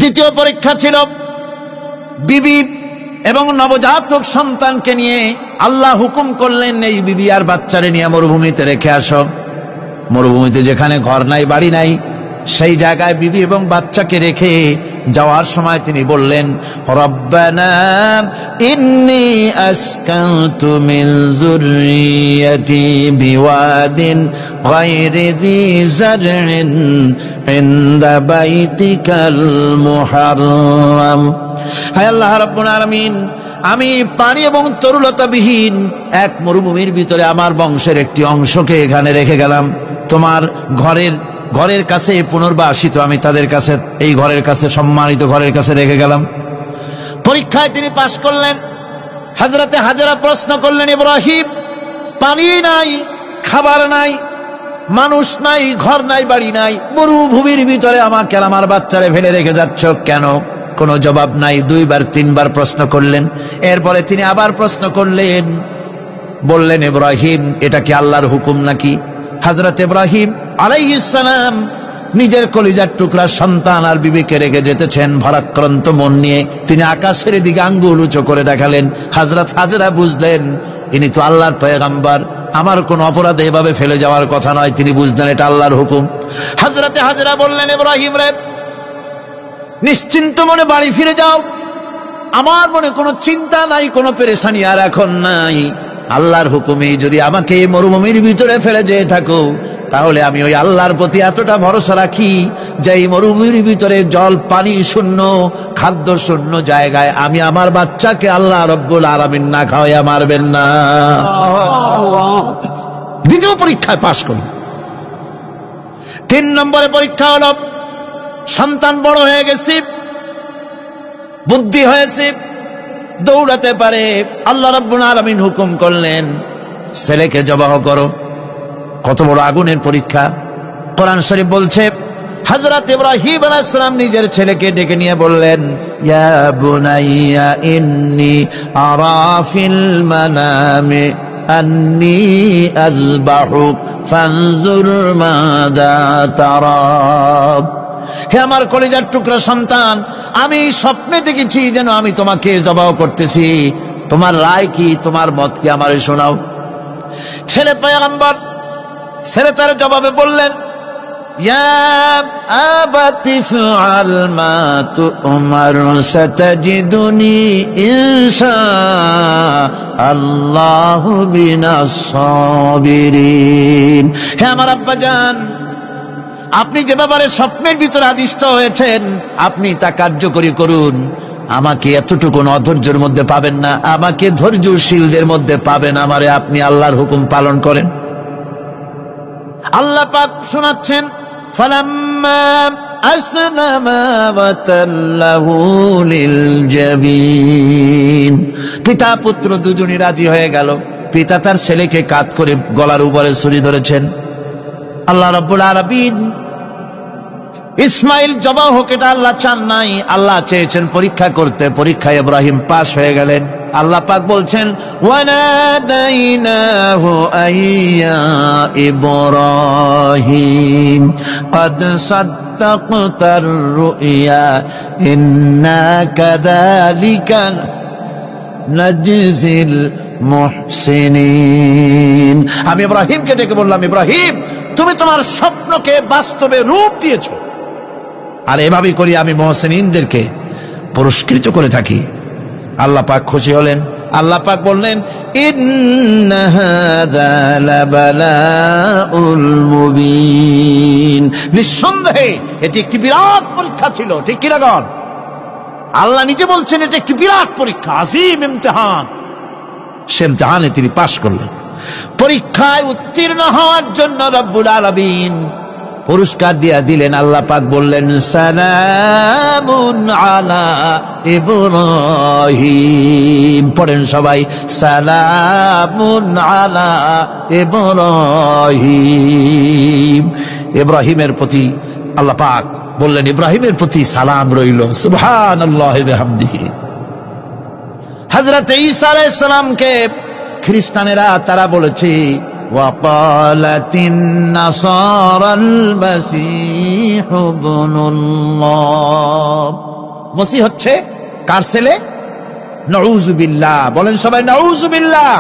দ্বিতীয় পরীক্ষা ছিল বিবি এবং নবজাতক সন্তানকে নিয়ে। আল্লাহ হুকুম করলেন, এই বিবি আর বাচ্চারে নিয়ে মরুভূমিতে রেখে আসো। মরুভূমিতে যেখানে ঘর নাই, বাড়ি নাই, সেই জায়গায় বিবি এবং বাচ্চাকে রেখে যাওয়ার সময় তিনি বললেন, রব্বানা ইন্নী আসকানতু মিন যুররিয়্যাতি বিওয়াদিন গায়রি যী যারইন ইনদা বাইতিকাল মুহাররাম। হায় আল্লাহ রাব্বুল আলামিন, আমি পানি এবং তরুলতাবিহীন এক মরুভূমির ভিতরে আমার বংশের একটি অংশকে এখানে রেখে গেলাম। তোমার ঘরের কাছে পুনর্বাসিত, আমি তাদের কাছে, এই ঘরের কাছে, সম্মানিত ঘরের কাছে রেখে গেলাম। পরীক্ষায় তিনি পাশ করলেন। হযরতে হাজেরা প্রশ্ন করলেন, ইব্রাহিম, পানি নাই, খাবার নাই, মানুষ নাই, ঘর নাই, বাড়ি নাই, মরুভূমির ভিতরে আমাকে আর আমার বাচ্চারে ফেলে রেখে যাচ্ছ কেন? কোনো জবাব নাই। 2-3 প্রশ্ন করলেন। এরপরে তিনি আবার প্রশ্ন করলেন, বললেন, ইব্রাহিম, এটা কি আল্লাহর হুকুম নাকি? হযরত ইব্রাহিম আলাইহিস সালাম নিজের কলিজার টুকরা সন্তান আর বিবিকে রেখে যেতেছেন ভারাক্রান্ত মন নিয়ে। তিনি আকাশের দিকে আঙ্গুল উঁচু করে দেখালেন। হযরত হাজেরা বুঝলেন, ইনি তো আল্লাহর পয়গম্বর, আমার কোন অপরাধে এভাবে ফেলে যাওয়ার কথা নয়। তিনি বুঝলেন এটা আল্লাহর হুকুম। হযরতে হাজেরা বললেন, ইব্রাহিম রে, নিশ্চিন্ত মনে বাড়ি ফিরে যাও। আমার মনে কোনো চিন্তা নাই, কোনো পেরেশানি আর এখন নাই। আল্লাহর হুকুমে যদি আমাকে এই মরুভূমির ভিতরে ফেলে যেয়ে থাকো, তাহলে আমি ওই আল্লাহর প্রতি এতটা ভরসা রাখি যে এই মরুভূমির ভিতরে জল পানি শূন্য, খাদ্য শূন্য জায়গায় আমি আমার বাচ্চাকে আল্লাহ রব্বুল আলামিন না খাওয়াইয়া মারবেন না। দ্বিতীয় পরীক্ষায় পাশ করল। 3 নম্বরে পরীক্ষা হলো, সন্তান বড় হয়ে গেছে, বুদ্ধি হয়েছে, দৌড়াতে পারে। আল্লাহ রাব্বুল আলামিন হুকুম করলেন, ছেলেকে জবাহ করো। কত বড় আগুনের পরীক্ষা! কোরআন শরীফ বলছে, হযরত ইব্রাহিম আলাইহিস সালাম নিজের ছেলেকে ডেকে নিয়ে বললেন, ইয়া বুনাইয়া ইন্নী আরা ফিল মানামি আন্নী আযবাহুক ফানজুর মাযা তারা। হে আমার কলিজার টুকরা সন্তান, আমি স্বপ্নে দেখেছি যেন আমি তোমাকে জবাহ করতেছি। তোমার রায় কি, তোমার মত কি, আমারে শোনাও। ছেলে পয়গম্বর, ছেলে তার জবাবে বললেন, ইয়া আবাতি ফাআল মা তু'মার সাতাজিদুনি ইনশাআল্লাহু বিনাস সাবিরিন। হে আমার আব্বাজান, আপনি যে ব্যাপারে স্বপ্নের ভিতরে আদিষ্ট হয়েছেন, আপনি তা কার্যকরী করুন। আমাকে এতটুকু অধৈর্যের মধ্যে পাবেন না, আমাকে ধৈর্যশীলদের মধ্যে পাবেন। আমারে আপনি আল্লাহর হুকুম পালন করেন। আল্লাহ পাক শোনাচ্ছেন, ফালাম্মা আসলামা ওয়া তাল্লাহু লিল জাবিন। পিতা পুত্র দুজনই রাজি হয়ে গেল। পিতা তার ছেলেকে কাঁধ করে গলার উপরে ছুরি ধরেছেন। আল্লাহ রাব্বুল আলামিন ইসমাইল জবাহ হোক, এটা আল্লাহ চান নাই, আল্লাহ চেয়েছেন পরীক্ষা করতে। পরীক্ষায় ইব্রাহিম পাশ হয়ে গেলেন। আল্লাহ পাক বলছেন, ওয়ানাদাইনাহু আইয়া ইব্রাহিম ক্বাদ সাদ্দাকতার রুইয়া ইন্না কাযালিকা নাজজিল মুহসিনিন। আমি ইব্রাহিমকে ডেকে বললাম, ইব্রাহিম, তুমি তোমার স্বপ্নকে বাস্তবে রূপ দিয়েছো, আর এভাবেই করি আমি মুহসিনিনদেরকে পুরস্কৃত করে থাকি। আল্লাহ পাক খুশি হলেন। আল্লাহ পাক বললেন, ইন্না হাযা লাবালাউল মুবিন। নিঃসন্দেহে এটি একটি বিরাট পরীক্ষা ছিল। ঠিক কি না? আল্লাহ নিজে বলছেন এটা একটি বিরাট পরীক্ষা, আজিম ইমতিহান। সে ইমতিহানে তিনি পাশ করলেন। পরীক্ষায় উত্তীর্ণ হওয়ার জন্য রব্বুল আলামিন পুরস্কার দিয়া দিলেন। আল্লাহ পাক বললেন, সালামুন আলা ইব্রাহিম। পড়েন সবাই, সালামুন আলা ইব্রাহিম। ইব্রাহিমের প্রতি আল্লাহ পাক বললেন, ইব্রাহিমের প্রতি সালাম রইল। সুবহানাল্লাহি ওয়া বিহামদিহি। হযরত ঈসা আলাইহিস সালামকে খ্রিস্টানেরা তারা বলেছে, ওয়াকালাতিন নাসারাল মাসীহু ইবনুল্লাহ। মসিহ হচ্ছে কার ছেলে? নাউযুবিল্লাহ, বলেন সবাই নাউযুবিল্লাহ।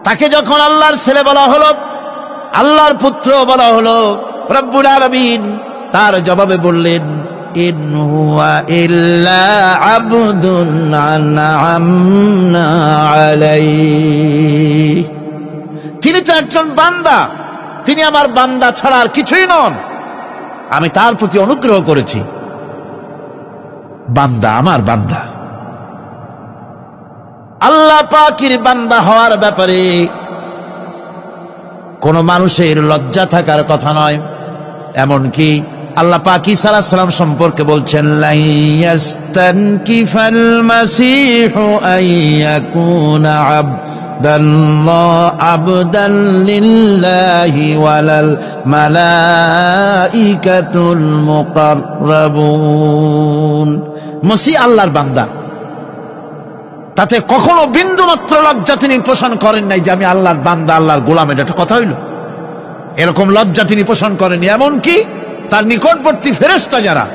তাকে যখন আল্লাহর ছেলে বলা হলো, আল্লাহর পুত্র বলা হলো, রব্বুল আলামিন তার জবাবে বললেন, ইন হুয়া ইল্লা আবদুন আনআমনা আলাইহি, তিনি তো একজন বান্দা, তিনি আমার বান্দা ছাড়া আর কিছুই নন, আমি তার প্রতি অনুগ্রহ করেছি। বান্দা, আমার বান্দা। আল্লাহ পাকের বান্দা হওয়ার ব্যাপারে কোন মানুষের লজ্জা থাকার কথা নয়। এমনকি আল্লাহ পাক ঈসা আলাইহিস সালাম সম্পর্কে বলছেন, লা ইয়াস্তানকিফাল মাসীহু আইয়াকুনা আবদান লিল্লাহি ওয়ালাল মালাইকাতুল মুকাররাবুন। মসিহ আল্লাহর বান্দা, তাতে কখনো বিন্দু মাত্র লজ্জা তিনি পোষণ করেন নাই যে আমি আল্লাহর বান্দা, আল্লাহর গোলাম। এটা একটা কথা হইল? এরকম লজ্জা তিনি পোষণ করেনি। এমনকি তার নিকটবর্তী ফেরেশতা যারা,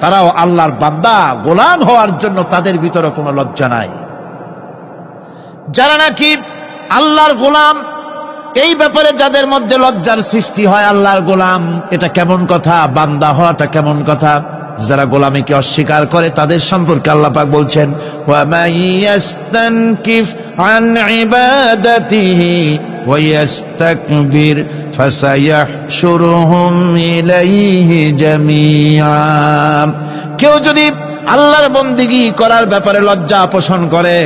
তারাও আল্লাহর বান্দা গোলাম হওয়ার জন্য তাদের ভিতরে কোনো লজ্জা নাই। যারা নাকি আল্লাহর গোলাম, এই ব্যাপারে যাদের মধ্যে লজ্জার সৃষ্টি হয়, আল্লাহর গোলাম এটা কেমন কথা, বান্দা হওয়াটা কেমন কথা, যারা গোলামীকে অস্বীকার করে তাদের সম্পর্কে আল্লাহ পাক বলছেন, ওয়া মাইয়াস্তানকিফ আন ইবাদাতিহি ওয়া ইস্তাকবির ফাসায়াহশুরুহুম ইলাইহি জামিআ। কেউ যদি আল্লাহর বন্দেগী করার ব্যাপারে লজ্জা পোষণ করে,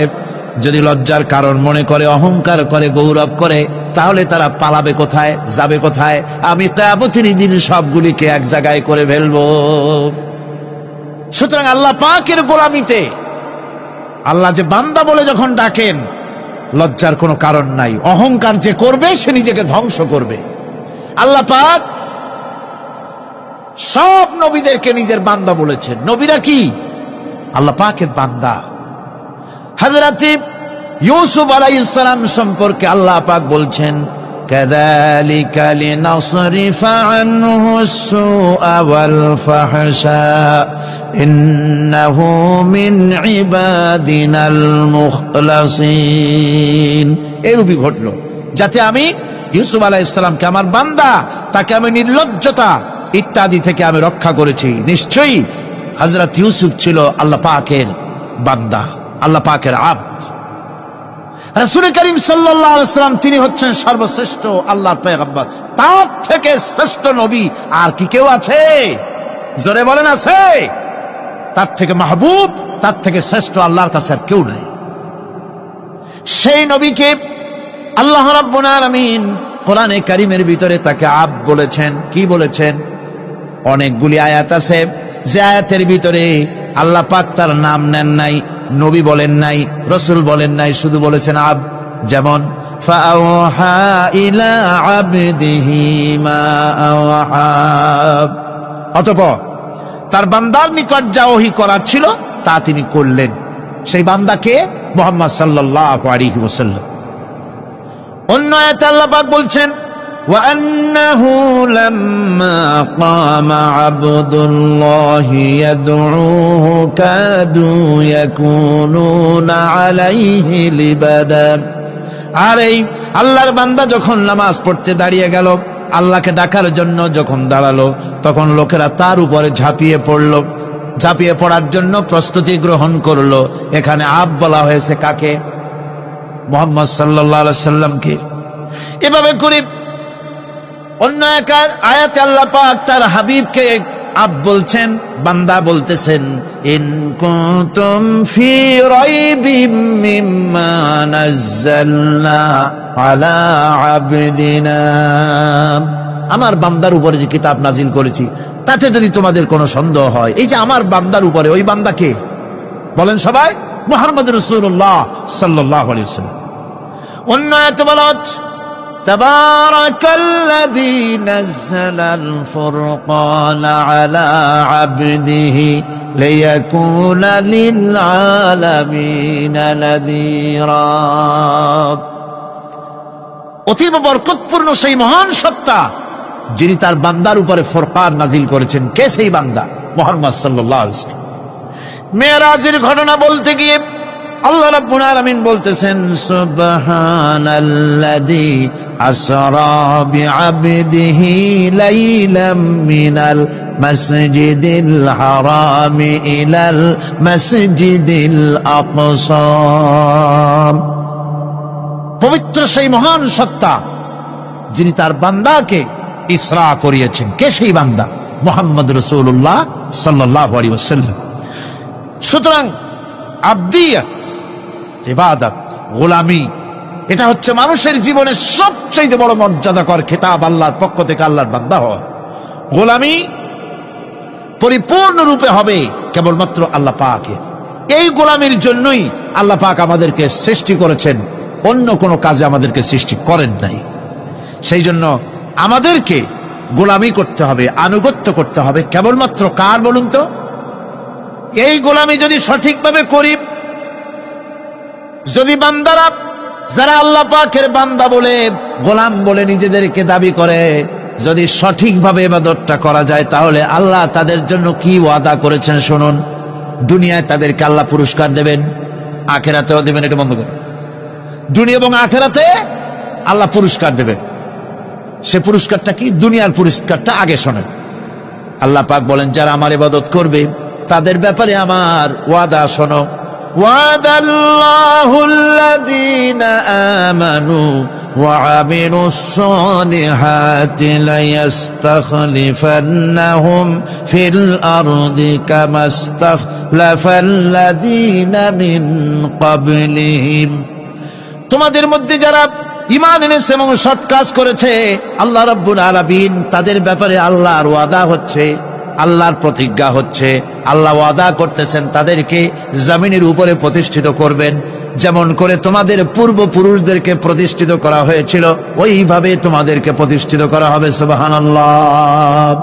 যদি লজ্জার কারণ মনে করে, অহংকার করে, গৌরব করে, তাহলে তারা পালাবে কোথায়, যাবে কোথায়? আমি কিয়ামতের দিন সবগুলিকে এক জায়গায় করে ফেলবো। সুতরাং আল্লাহ পাকের গোলামিতে আল্লাহ যে বান্দা বলে যখন ডাকেন, লজ্জার কোনো কারণ নাই। অহংকার যে করবে সে নিজেকে ধ্বংস করবে। আল্লাহ পাক সব নবীদেরকে নিজের বান্দা বলেছেন। নবীরা কি আল্লাহ পাকের বান্দা। হযরত ইউসুফ আলাইহিস সালাম সম্পর্কে আল্লাহ পাক বলছেন, কাযালিকা লিনাসরিফা আনহু আস-সুআ ওয়াল ফাহশা ইন্নাহু মিন ইবাদিনাল মুখলাসিন। এরূপই ঘটল যাতে আমি ইউসুফ আলাইহিস সালামকে, আমার বান্দা, তাকে আমি নির্লজ্জতা ইত্যাদি থেকে আমি রক্ষা করেছি। নিশ্চয়ই হযরত ইউসুফ ছিল আল্লাহ পাকের বান্দা, আল্লাহ পাকের আব্দ। রাসূল করিম সাল্লাল্লাহু আলাইহি ওয়াসাল্লাম তিনি হচ্ছেন সর্বশ্রেষ্ঠ আল্লাহর পয়গম্বর। তার থেকে শ্রেষ্ঠ নবী আর কি কেউ আছে? জোরে বলেন, আছে? তার থেকে মাহবুব, তার থেকে শ্রেষ্ঠ আল্লাহর কাছে আর কেউ নেই। সেই নবীকে আল্লাহ রাব্বুল আলামিন কোরআনে কারীমের ভিতরে তাকে আব্দ বলেছেন। কি বলেছেন? অনেকগুলি আয়াত আছে যে আয়াতের ভিতরে আল্লাহ পাক তার নাম নেন নাই, নবী বলেন নাই, রাসূল বলেন নাই, শুধু বলেছেন আব্দ। যেমন ফাআওহা ইলা আবদিহি মা আওহা, অতঃপর তার বান্দার নিকট যা ওহী করার ছিল তা তিনি করলেন। সেই বান্দাকে মুহাম্মদ সাল্লাল্লাহু আলাইহি ওয়াসাল্লাম। অন্য আয়াতে আল্লাহ পাক বলছেন, وأنه لما قام عبد الله يدعوه كادوا يكونون عليه لبدا। আর এই আল্লাহর বান্দা যখন নামাজ পড়তে দাঁড়িয়ে গেল, আল্লাহকে ডাকার জন্য যখন দাঁড়ালো, তখন লোকেরা তার উপরে ঝাঁপিয়ে পড়ল। ঝাঁপিয়ে পড়ার জন্য প্রস্তুতি গ্রহণ করলো। এখানে আব্দ বলা হয়েছে কাকে? মুহাম্মদ সাল্লাল্লাহু আলাইহি সাল্লামকে। এভাবে করে অন্য এক আয়াতে আল্লাহ পাক তার হাবিবকে আব্দ বলছেন, বান্দা বলতেছেন, ইন কুনতুম ফি রাইবিম মিম্মা নাযালনা আলা আবদিনা। আমার বান্দার উপরে যে কিতাব নাজিল করেছি তাতে যদি তোমাদের কোনো সন্দেহ হয়, এই যে আমার বান্দার উপরে, ওই বান্দা কে বলেন সবাই? মুহাম্মদ রাসূলুল্লাহ সাল্লাল্লাহু আলাইহি ওয়াসাল্লাম। অন্য আয়াতে বলা হচ্ছে, তাবারাকাল্লাযী নাযালাল ফুরকানা আলা আবদিহি লিয়াকুনা লিল আলামিনা নাযীরা। অতীব বরকতপূর্ণ সেই মহান সত্তা যিনি তার বান্দার উপরে ফুরকান নাজিল করেছেন। কে সেই বান্দা? মুহাম্মদ সাল্লাল্লাহু আলাইহি ওয়াসাল্লাম। মেরাজের ঘটনা বলতে গিয়ে আল্লাহ রাব্বুল আলামিন বলতেছেন, সুবহানাল্লাযী আসরা বিআবদিহি লাইলাম মিনাল মাসজিদিল হারামি ইলাল মাসজিদিল আকসা। পবিত্র সেই মহান সত্তা যিনি তার বান্দাকে ইসরা করিয়েছেন। কে সেই বান্দা? মুহাম্মদ রাসূলুল্লাহ সাল্লাল্লাহু আলাইহি ওয়াসাল্লাম। সুতরাং আবদিয়াত, ইবাদত, গোলামি, এটা হচ্ছে মানুষের জীবনের সবচেয়ে বড় মর্যাদাকর খেতাব আল্লাহর পক্ষ থেকে আল্লাহর বান্দা হওয়া। গোলামি পরিপূর্ণরূপে হবে কেবলমাত্র আল্লাহ পাকের। এই গোলামির জন্যই আল্লাহ পাক আমাদেরকে সৃষ্টি করেছেন, অন্য কোনো কাজে আমাদেরকে সৃষ্টি করেন নাই। সেই জন্য আমাদেরকে গোলামি করতে হবে, আনুগত্য করতে হবে কেবলমাত্র কার বলুন তো? এই গোলামি যদি সঠিকভাবে করি, যদি বান্দারা যারা আল্লাহ পাকের বান্দা বলে, গোলাম বলে নিজেদেরকে দাবি করে, যদি সঠিকভাবে ইবাদতটা করা যায়, তাহলে আল্লাহ তাদের জন্য কি ওয়াদা করেছেন শুনুন। দুনিয়ায় তাদেরকে আল্লাহ পুরস্কার দেবেন, আখিরাতেও দেবেন। এটা বন্ধ করুন। দুনিয়া এবং আখিরাতে আল্লাহ পুরস্কার দেবেন। সে পুরস্কারটা কি? দুনিয়ার পুরস্কারটা আগে শোনেন। আল্লাহ পাক বলেন, যারা আমার ইবাদত করবে তাদের ব্যাপারে আমার ওয়াদা শোনো। ওয়াদাল্লাহুল্লাযীনা আমানু ওয়া আমিলুস সালিহাতি লায়াস্তাখলিফান্নাহুম ফিল আরদি কামাস্তাখলাফাল্লাযীনা মিন ক্বাবলিহিম। তোমাদের মধ্যে যারা ঈমান এনেছে এবং সৎ কাজ করেছে, আল্লাহ রাব্বুল আলামিন তাদের ব্যাপারে আল্লাহর ওয়াদা হচ্ছে, আল্লাহর প্রতিজ্ঞা হচ্ছে, আল্লাহ ওয়াদা করতেছেন তাদেরকে জমিনের উপরে প্রতিষ্ঠিত করবেন। যেমন করে তোমাদের পূর্বপুরুষদেরকে প্রতিষ্ঠিত করা হয়েছিল, ওইভাবে তোমাদেরকে প্রতিষ্ঠিত করা হবে। সুবহানাল্লাহ।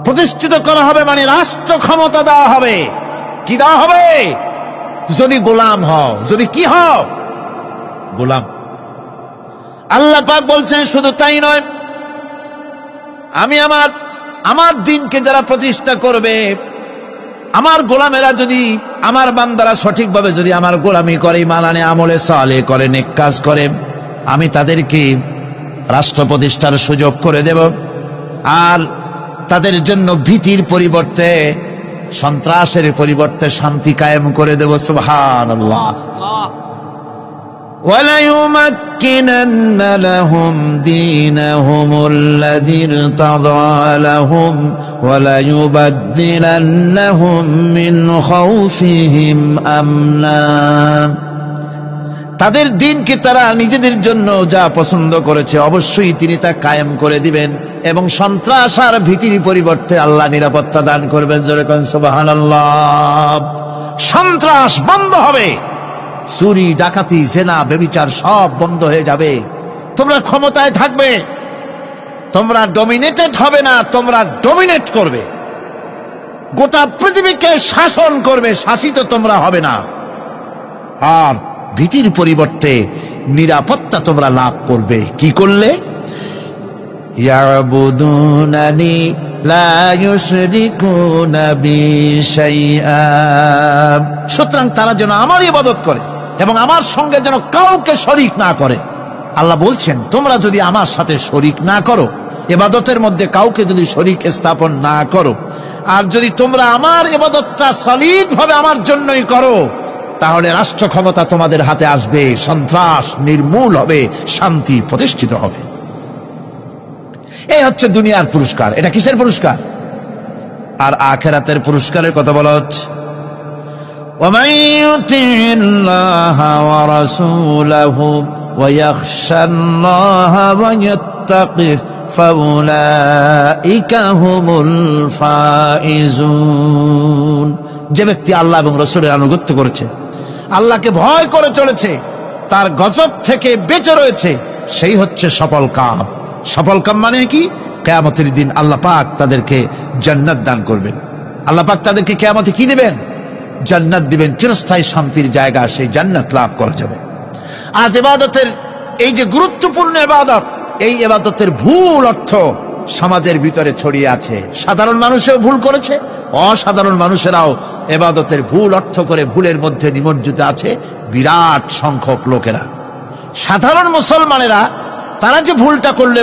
প্রতিষ্ঠিত করা হবে মানে রাষ্ট্র ক্ষমতা দেওয়া হবে। কি দেওয়া হবে? যদি গোলাম হও। যদি কি হও? গোলাম। আল্লাহ পাক বলছেন শুধু তাই নয়, আমি আমার দিনকে যারা প্রতিষ্ঠা করবে, আমার গোলামেরা যদি, আমার বান্দারা সঠিকভাবে যদি আমার গোলামি করে, ঈমান আনে, আমলে সালেহ করে, নেক কাজ করে, আমি তাদেরকে রাষ্ট্র প্রতিষ্ঠার সুযোগ করে দেব। আর তাদের জন্য ভীতির পরিবর্তে, সন্ত্রাসের পরিবর্তে শান্তি কায়েম করে দেব। সুবহানাল্লাহ। وَلَيُمَكِّنَنَّ لَهُمْ دِينَهُمُ الَّذِي ارْتَضَىٰ لَهُمْ وَلَيُبَدِّلَنَّهُم مِّنْ خَوْفِهِمْ أَمْنًا। তাদের দিনকে তারা নিজেদের জন্য যা পছন্দ করেছে, অবশ্যই তিনি তা কায়েম করে দিবেন এবং সন্ত্রাস আর ভীতির পরিবর্তে আল্লাহ নিরাপত্তা দান করবেন। জোরে কোন সুবহানাল্লাহ। সন্ত্রাস বন্ধ হবে, চুরি, ডাকাতি, জেনা, ব্যভিচার সব বন্ধ হয়ে যাবে। তোমরা ক্ষমতায় থাকবে, তোমরা ডমিনেটেড হবে না, তোমরা ডমিনেট করবে। গোটা পৃথিবীকে শাসন করবে, শাসিত তোমরা হবে না। আর ভীতির পরিবর্তে নিরাপত্তা তোমরা লাভ করবে। কি করলে? ইয়াবুদুনানি লা ইউশরিকুনা বি শাইআ। সুতরাং তারা যেন আমার ইবাদত করে এবং আমার সঙ্গে যেন কাউকে শরীক না করে। আল্লাহ বলছেন, তোমরা যদি আমার সাথে শরীক না করো, ইবাদতের মধ্যে কাউকে যদি শরীক স্থাপন না করো, আর যদি তোমরা আমার ইবাদতটা সলিড ভাবে আমার জন্যই করো, তাহলে রাষ্ট্র ক্ষমতা তোমাদের হাতে আসবে, সন্ত্রাস নির্মূল হবে, শান্তি প্রতিষ্ঠিত হবে। এই হচ্ছে দুনিয়ার পুরস্কার। এটা কিসের পুরস্কার? আর আখিরাতের পুরস্কারের কথা বলা হচ্ছে। وَمَن يُطِعِ اللَّهَ وَرَسُولَهُ وَيَخْشَ اللَّهَ وَيَتَّقِهِ فَأُولَئِكَ هُمُ الْفَائِزُونَ। যে ব্যক্তি আল্লাহ এবং রাসূলের আনুগত্য করেছে, আল্লাহকে ভয় করে চলেছে, তার গজব থেকে বেঁচে রয়েছে, সেই হচ্ছে সফল কাম। সফল কাম মানে কি? কিয়ামতের দিন আল্লাহ পাক তাদেরকে জান্নাত দান করবেন। আল্লাহ পাক তাদেরকে কিয়ামতে কি দিবেন? জান্নাত দিবেন, চিরস্থায়ী শান্তির জায়গা, সেই জান্নাত লাভ করা যাবে। আজ ইবাদতের এই যে গুরুত্বপূর্ণ ইবাদত, এই ইবাদতের ভুল অর্থ সমাজের ভিতরে ছড়িয়ে আছে। সাধারণ মানুষেও ভুল করেছে, অসাধারণ মানুষেরাও ইবাদতের ভুল অর্থ করে ভুলের মধ্যে নিমজ্জিত আছে বিরাট সংখ্যক লোকেরা। সাধারণ মুসলমানেরা তারা যে ভুলটা করলো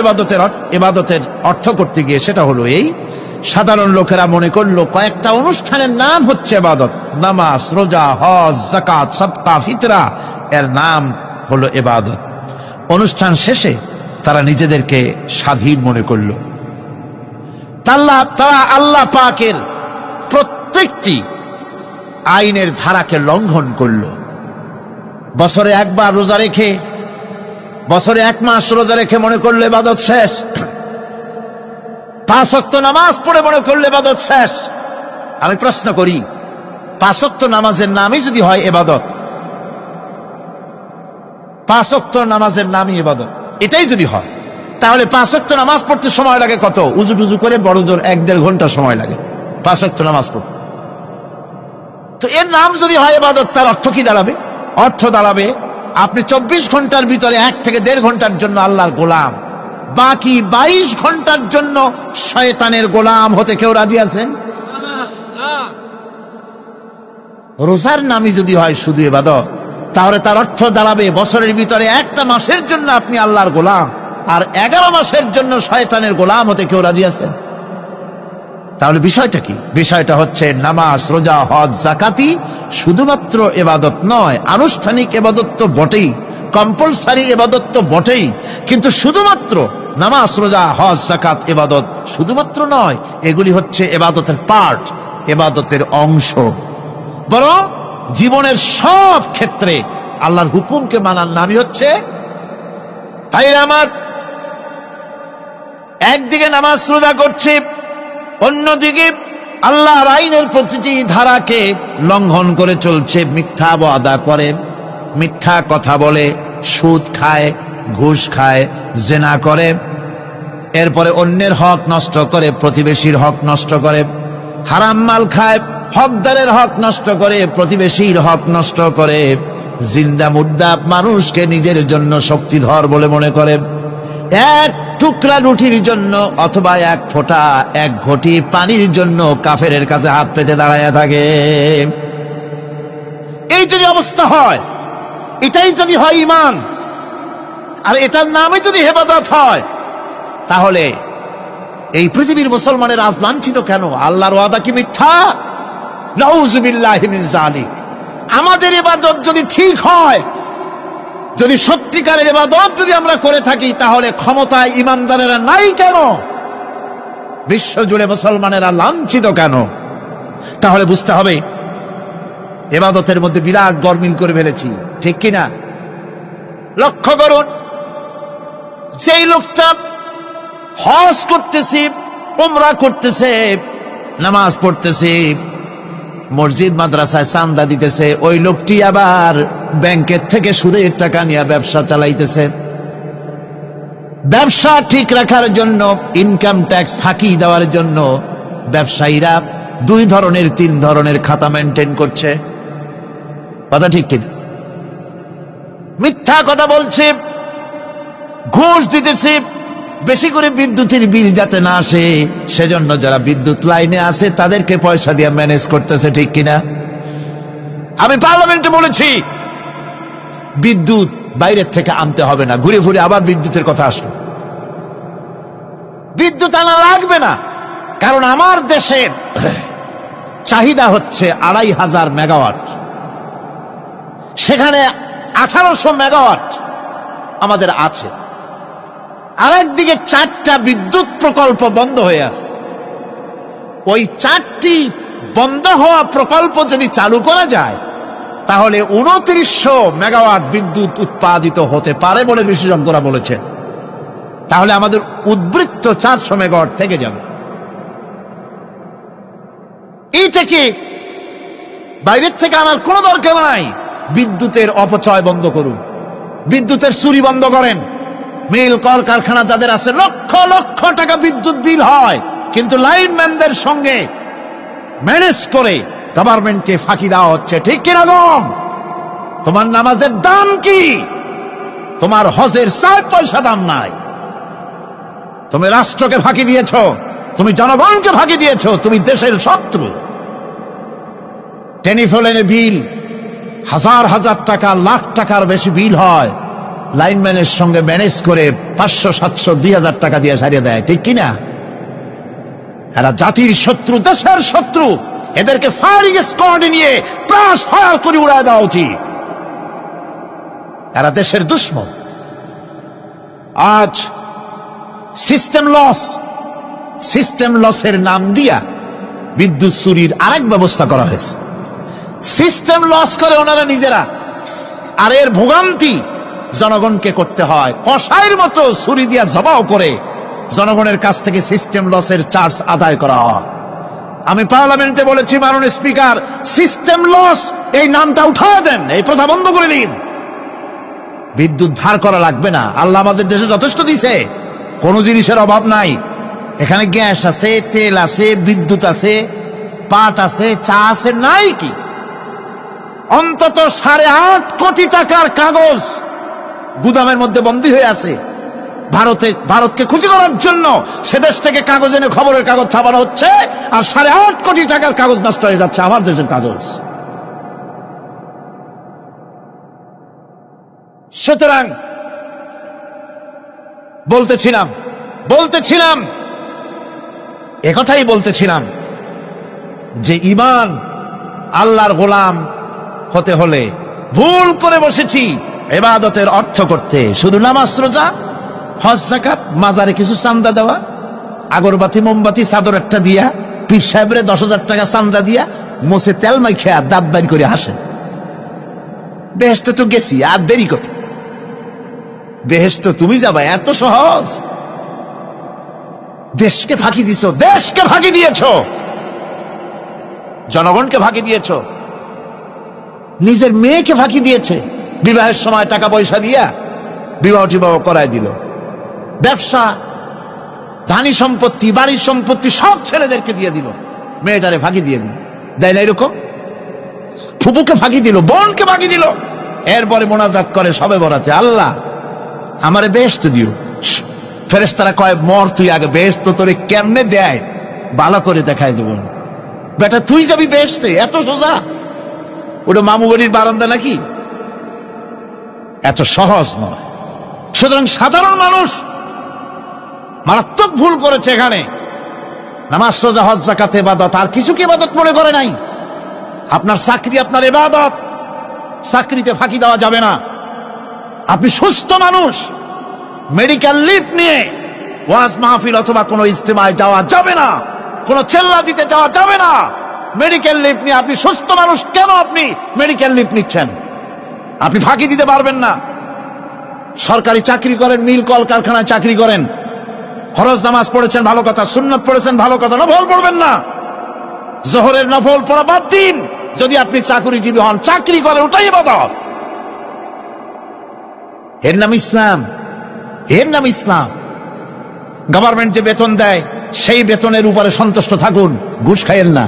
ইবাদতের অর্থ করতে গিয়ে, সেটা হলো এই, সাধারণ লোকেরা মনে করলো কয়েকটা অনুষ্ঠানের নাম হচ্ছে ইবাদত, নামাজ, রোজা, হজ, যাকাত, সাদকা, ফিতরা, এর নাম হলো ইবাদত। অনুষ্ঠান শেষে তারা নিজেদেরকে স্বাধীন মনে করলো। তারা আল্লাহ পাকের প্রত্যেকটি আইনের ধারাকে লঙ্ঘন করলো। বছরে একবার রোজা রেখে, বছরে 1 মাস রোজা রেখে মনে করলে ইবাদত শেষ। 5 ওয়াক্ত নামাজ পড়ে মনে করলে ইবাদত শেষ। আমি প্রশ্ন করি, 5 ওয়াক্ত নামাজের নামই যদি হয় ইবাদত, 5 ওয়াক্ত নামাজের নামই ইবাদত, এটাই যদি হয়, তাহলে 5 ওয়াক্ত নামাজ পড়তে সময় লাগে কত? উজু টুজু করে বড় জোর 1-1.5 ঘন্টা সময় লাগে 5 ওয়াক্ত নামাজ পড়তে। তো এর নাম যদি হয় ইবাদত, তার অর্থ কি দাঁড়াবে? অর্থ দাঁড়াবে আপনি 24 ঘন্টার ভিতরে 1 থেকে 1.5 ঘন্টার জন্য আল্লাহর গোলাম, বাকি 22 ঘন্টার জন্য শয়তানের গোলাম হতে কেউ রাজি আছেন? রোজার নামই যদি হয় শুধু ইবাদত, তাহলে তার অর্থ দাঁড়াবে বছরের ভিতরে 1টা মাসের জন্য আপনি আল্লাহর গোলাম, আর 11 মাসের জন্য শয়তানের গোলাম হতে কেউ রাজি আছেন? তাহলে বিষয়টা কি? বিষয়টা হচ্ছে নামাজ, রোজা, হজ, যাকাতি শুধুমাত্র ইবাদত নয়, আনুষ্ঠানিক ইবাদত তো বটেই, কম্পালসারি ইবাদত তো বটেই, কিন্তু শুধুমাত্র নামাজ, রোজা, হজ, যাকাত ইবাদত শুধুমাত্র নয়, এগুলি হচ্ছে ইবাদতের পার্ট, ইবাদতের অংশ। বরং জীবনের সব ক্ষেত্রে আল্লাহর হুকুমকে মানার নামই হচ্ছে আমার। একদিকে নামাজ রোজা করছে, অন্যদিকে আল্লাহর আইনের প্রতিটি ধারাকে লঙ্ঘন করে চলছে, মিথ্যা ওয়াদা করে, মিথ্যা কথা বলে, সুদ খায়, ঘুষ খায়, জেনা করে, এরপরে অন্যের হক নষ্ট করে, প্রতিবেশীর হক নষ্ট করে, হারাম মাল খায়, হকদারের হক নষ্ট করে, প্রতিবেশীর হক নষ্ট করে, জিন্দা মুর্দা মানুষকে নিজের জন্য শক্তিধর বলে মনে করে, 1 টুকরা রুটির জন্য অথবা 1 ফোঁটা 1 ঘটি পানির জন্য কাফেরের কাছে হাত পেতে দাঁড়ায় থাকে। এই যদি অবস্থা হয়, এটাই যদি হয় ঈমান, আর এটার নামে যদি ইবাদত হয়, তাহলে এই পৃথিবীর মুসলমানের আজ লাঞ্ছিত কেন? আল্লাহর ওয়াদা কি মিথ্যা? নাউযুবিল্লাহি মিন যালিক। আমাদের ইবাদত যদি ঠিক হয়, যদি সত্যিকারের ইবাদত যদি আমরা করে থাকি, তাহলে ক্ষমতায় ইমানদারেরা নাই কেন? বিশ্ব জুড়ে মুসলমানেরা লাঞ্ছিত কেন? তাহলে বুঝতে হবে ইবাদতের মধ্যে বিরাট গরমিল করে ফেলেছি, ঠিক কিনা? লক্ষ্য করুন, যেই লোকটা হজ করতেছে, উমরা করতেছে, নামাজ পড়তেছে, মসজিদ মাদ্রাসায় চান্দা দিতেছে, ওই লোকটি আবার ব্যাংকের থেকে সুদের টাকা নিয়ে ব্যবসা চালাইতেছে। ব্যবসা ঠিক রাখার জন্য, ইনকাম ট্যাক্স ফাঁকি দেওয়ার জন্য ব্যবসায়ীরা 2 ধরনের 3 ধরনের খাতা মেনটেন করছে। কথা ঠিক কিনা? মিথ্যা কথা বলছে, ঘুষ দিতেছে, বেশি করে বিদ্যুতের বিল যাতে না আসে সেজন্য যারা বিদ্যুৎ লাইনে আছে তাদেরকে পয়সা দিয়ে ম্যানেজ করতেছে, ঠিক কিনা? আমি পার্লামেন্টে বলেছি বিদ্যুৎ বাইরের থেকে আনতে হবে না, ঘুরে ঘুরে আবার বিদ্যুতের কথা আসলো। বিদ্যুৎ আনা লাগবে না, কারণ আমার দেশের চাহিদা হচ্ছে 2500 মেগাওয়াট, সেখানে 1800 মেগাওয়াট আমাদের আছে। আরেকদিকে 4টা বিদ্যুৎ প্রকল্প বন্ধ হয়ে আছে। ওই 4টি বন্ধ হওয়া প্রকল্প যদি চালু করা যায়, তাহলে 2900 মেগাওয়াট বিদ্যুৎ উৎপাদিত হতে পারে বলে বিশেষজ্ঞরা বলেছেন। তাহলে আমাদের উদ্বৃত্ত 400 মেগাওয়াট থেকে যাবে। এইটা কি বাইরের থেকে আনার কোনো দরকার নাই। বিদ্যুতের অপচয় বন্ধ করুন, বিদ্যুতের চুরি বন্ধ করেন। মিল কল কারখানা যাদের আছে, লক্ষ লক্ষ টাকা বিদ্যুৎ বিল হয়, কিন্তু লাইনম্যানদের সঙ্গে ম্যানেজ করে গভর্নমেন্টকে ফাঁকি দেওয়া হচ্ছে, ঠিক কিরকম? তোমার নামাজের দাম কি? তোমার হজের 4 পয়সা দাম নাই। তুমি রাষ্ট্রকে ফাঁকি দিয়েছ, তুমি জনগণকে ফাঁকি দিয়েছ, তুমি দেশের শত্রু। টেলিফোনের বিল হাজার হাজার টাকা, লাখ টাকার বেশি বিল হয়, লাইনম্যানের সঙ্গে ম্যানেজ করে 500, 700, 2000 টাকা দিয়ে সারিয়ে দেয়, ঠিক কিনা? এরা জাতির শত্রু, দেশের শত্রু। এদেরকে ফায়ারিং স্কোয়াডে নিয়ে ক্রাশ ফায়ার করে উড়ায় দেওয়া উচিত। এরা দেশের দুশ্মন। আজ সিস্টেম লসের নাম দিয়া বিদ্যুৎ চুরির আরেক ব্যবস্থা করা হয়েছে। সিস্টেম লস করে ওনারা নিজেরা, আর এর ভোগান্তি জনগণকে করতে হয়। কসাইয়ের মতো ছুরি দিয়া জবাও করে জনগণের কাছ থেকে সিস্টেম লসের চার্জ আদায় করা হয়। আমি পার্লামেন্টে বলেছি, মাননীয় স্পিকার, সিস্টেম লস এই নামটা উঠায় দেন, এই প্রথা বন্ধ করে দিন। বিদ্যুৎ ধার করা লাগবে না, আল্লাহ আমাদের দেশে যথেষ্ট দিছে, কোন জিনিসের অভাব নাই। এখানে গ্যাস আছে, তেল আছে, বিদ্যুৎ আছে, পাট আছে, চা আছে, নাই কি? অন্তত 8.5 কোটি টাকার কাগজ গুদামের মধ্যে বন্দী হয়ে আছে। ভারতকে ক্ষতি করার জন্য সে দেশ থেকে কাগজ এনে খবরের কাগজ ছাপানো হচ্ছে, আর 8.5 কোটি টাকার কাগজ নষ্ট হয়ে যাচ্ছে, আমার দেশের কাগজ। সুতরাং বলতেছিলাম একথাই বলতেছিলাম যে ঈমান আল্লাহর গোলাম হতে হলে ভুল করে বসেছি ইবাদতের অর্থ করতে। শুধু নামাজ, রোজা, হজ, যাকাত, মাজারে কিছু চান্দা দেওয়া, আগরবাতি, মোমবাতি, চাদর একটা দিয়া, পীর সাহেবের 10,000 টাকা চান্দা দিয়া, মোছে তেল মাইখা দাঁত বাইর করে হাসেন। বেহেশতে তো গেছি, আর দেরি কত? বেহেশতে তুমি যাবা, এত সহজ? দেশকে ফাঁকি দিছো, দেশকে ফাঁকি দিয়েছ, জনগণকে ফাঁকি দিয়েছ, নিজের মেয়েকে ফাঁকি দিয়েছে। বিবাহের সময় টাকা পয়সা দিয়া বিবাহ টিবাহ করায় দিল। ব্যবসা, ধানি সম্পত্তি, বাড়ির সম্পত্তি সব ছেলেদেরকে দিয়ে দিল, মেয়েটারে ফাঁকি দিয়ে দিল। দেয় না এরকম? ফুপুকে ফাঁকি দিল, বোনকে ফাঁকি দিল। এরপরে মোনাজাত করে সবে বরাতে, আল্লাহ আমারে বেহেশত দিও। ফেরেশতারা কয়, মর তুই আগে, বেহেশত তোরে কেমনে দেয় ভালো করে দেখায় দেব। বেটা তুই যাবি বেহেশতে? এত সোজা? ওটা মামু বাড়ির বারান্দা নাকি? এত সহজ নয়। সুতরাং সাধারণ মানুষ মারাত্মক ভুল করেছে এখানে। নামাজ, রোজা, হজ, যাকাত ইবাদত, আর কিছু কি ইবাদত মনে করে নাই? আপনার চাকরি আপনার ইবাদত, চাকরিতে ফাঁকি দেওয়া যাবে না। আপনি সুস্থ মানুষ, মেডিকেল লিভ নিয়ে ওয়াজ মাহফিল অথবা কোনো ইজতেমায় যাওয়া যাবে না, কোনো চেল্লা দিতে যাওয়া যাবে না। মেডিকেল লিভ নিয়ে আপনি সুস্থ মানুষ, কেন আপনি মেডিকেল লিভ নিচ্ছেন? আপনি ফাঁকি দিতে পারবেন না। সরকারি চাকরি করেন, মিল কল কারখানায় চাকরি করেন, ফরজ নামাজ পড়েছেন ভালো কথা, সুন্নাত পড়েছেন ভালো কথা, নফল পড়বেন না। জোহরের নফল পড়া বাদ দিন। যদি আপনি চাকরিজীবী হন, চাকরি করেন, ওটাই ইবাদত। এর নাম ইসলাম, এর নাম ইসলাম। গভর্নমেন্ট যে বেতন দেয় সেই বেতনের উপরে সন্তুষ্ট থাকুন, ঘুষ খাইয়েন না।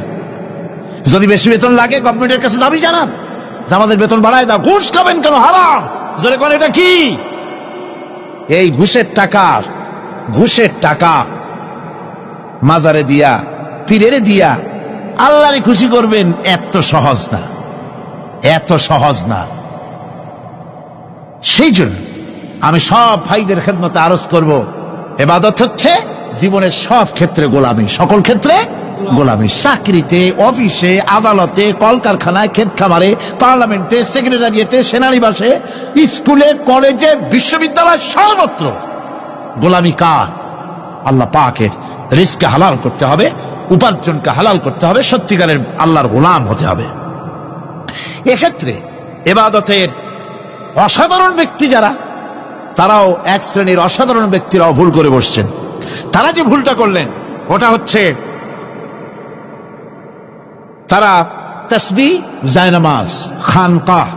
যদি বেশি বেতন লাগে গভর্নমেন্টের কাছে দাবি জানান যে আমাদের বেতন বাড়ায় দাও। ঘুষ খাবেন কেন? হারাম। জোরে কোন এটা কি? এই ঘুষের টাকা মাজারে দিয়া, পীরেরে দিয়া আল্লাহরে খুশি করবেন, এত সহজ না, এত সহজ না। সেই জন্য আমি সব ভাইদের খেদমতে আরজ করব, ইবাদত হচ্ছে জীবনের সব ক্ষেত্রে গোলামি, সকল ক্ষেত্রে গোলামি। চাকরিতে, অফিসে, আদালতে, কলকারখানায়, ক্ষেত খামারে, পার্লামেন্টে, সেক্রেটারিয়েটে, সেনানিবাসে, স্কুলে, কলেজে, বিশ্ববিদ্যালয়, সর্বত্র গোলামি কার? আল্লাহ পাকের। রিজকে হালাল করতে হবে, উপার্জনকে হালাল করতে হবে, সত্যিকারের আল্লাহর গোলাম হতে হবে। এক্ষেত্রে ইবাদতের অসাধারণ ব্যক্তি যারা, তারাও এক শ্রেণীর অসাধারণ ব্যক্তিরাও ভুল করে বসছেন। তারা যে ভুলটা করলেন ওটা হচ্ছে তারা তাসবিহ, জায়নামাজ, খানকাহ,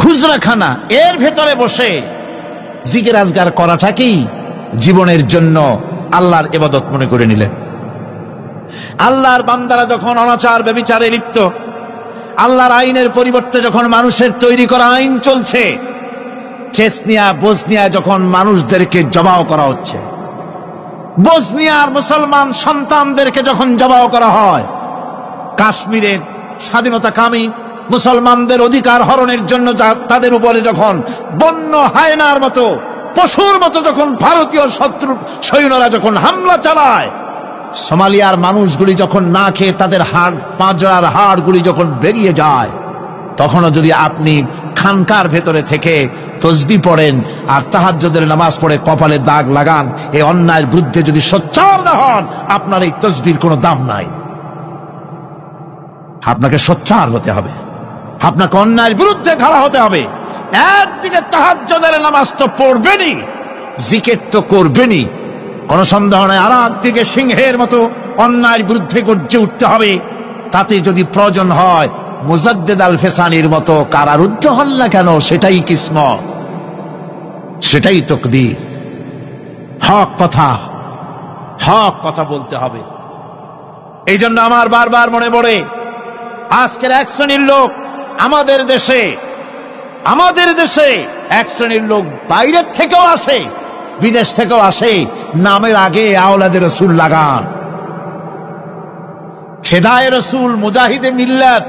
হুজরাখানা এর ভেতরে বসে জিকির আজগার করাটাকেই জীবনের জন্য আল্লাহর ইবাদত মনে করে নিলেন। আল্লাহর বান্দারা যখন অনাচার ব্যভিচারে লিপ্ত, আল্লাহর আইনের পরিবর্তে যখন মানুষের তৈরি করা আইন চলছে, চেচনিয়া বসনিয়া যখন মানুষদেরকে জবাও করা হচ্ছে, বসনিয়ার মুসলমান সন্তানদেরকে যখন জবাও করা হয়, কাশ্মীরের স্বাধীনতাকামী মুসলমানদের অধিকার হরণের জন্য তাদের উপরে যখন বন্য হায়নার মতো পশুর মতো যখন ভারতীয় শত্রু সৈন্যরা যখন হামলা চালায়, সোমালিয়ার মানুষগুলি যখন না খেয়ে তাদের হাড় পাঁজরার হাড়গুলি যখন বেরিয়ে যায়, তখনও যদি আপনি খানকার ভেতরে থেকে তসবিহ পড়েন আর তাহাজ্জুদের নামাজ পড়ে কপালে দাগ লাগান, এই অন্যায়ের বিরুদ্ধে যদি সোচ্চার না হন, আপনার এই তসবির কোনো দাম নাই। আপনাকে সোচ্চার হতে হবে, আপনাকে অন্যায়ের বিরুদ্ধে খাড়া হতে হবে। একদিকে তাহাজ্জুদের নামাজ তো পড়বেনই, জিকির তো করবেনই, কোন সন্দেহ নাই। আর একদিকে সিংহের মতো অন্যায়ের বিরুদ্ধে গর্জে উঠতে হবে। তাতে যদি প্রয়োজন হয় মুজাদ্দেদ আল ফেসানির মতো কারারুদ্ধ হন না কেন, সেটাই কিসমত, সেটাই তাকদীর। হক কথা বলতে হবে। এই জন্য আমার বারবার মনে পড়ে, আজকের এক শ্রেণীর লোক আমাদের দেশে এক শ্রেণীর লোক বাইরের থেকেও আসে, বিদেশ থেকেও আসে, নামের আগে আওলাদে রসুল লাগান। ফেদায়ে রসুল, মুজাহিদে মিল্লাত,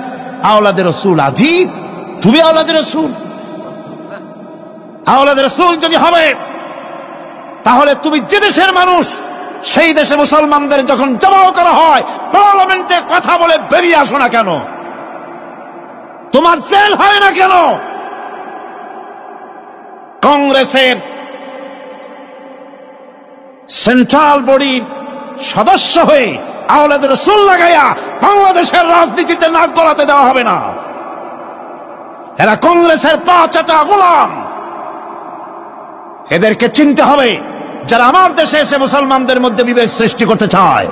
আওলাদে রসুল। আজীব, তুমি আওলাদে রসুল যদি হবে, তাহলে তুমি যে দেশের মানুষ, সেই দেশে মুসলমানদের যখন জবাও করা হয়, পার্লামেন্টে কথা বলে বেরিয়ে আসো না কেন? তোমার জেল হয় না কেন? কংগ্রেসের সেন্ট্রাল বডির সদস্য হয়ে আওলাদে রসুল লাগাইয়া বাংলাদেশের রাজনীতিতে নাক গলাতে দেওয়া হবে না। এরা কংগ্রেসের পা চাটা গোলাম। এদেরকে চিনতে হবে, যারা আমার দেশে এসে মুসলমানদের মধ্যে বিভেদ সৃষ্টি করতে চায়।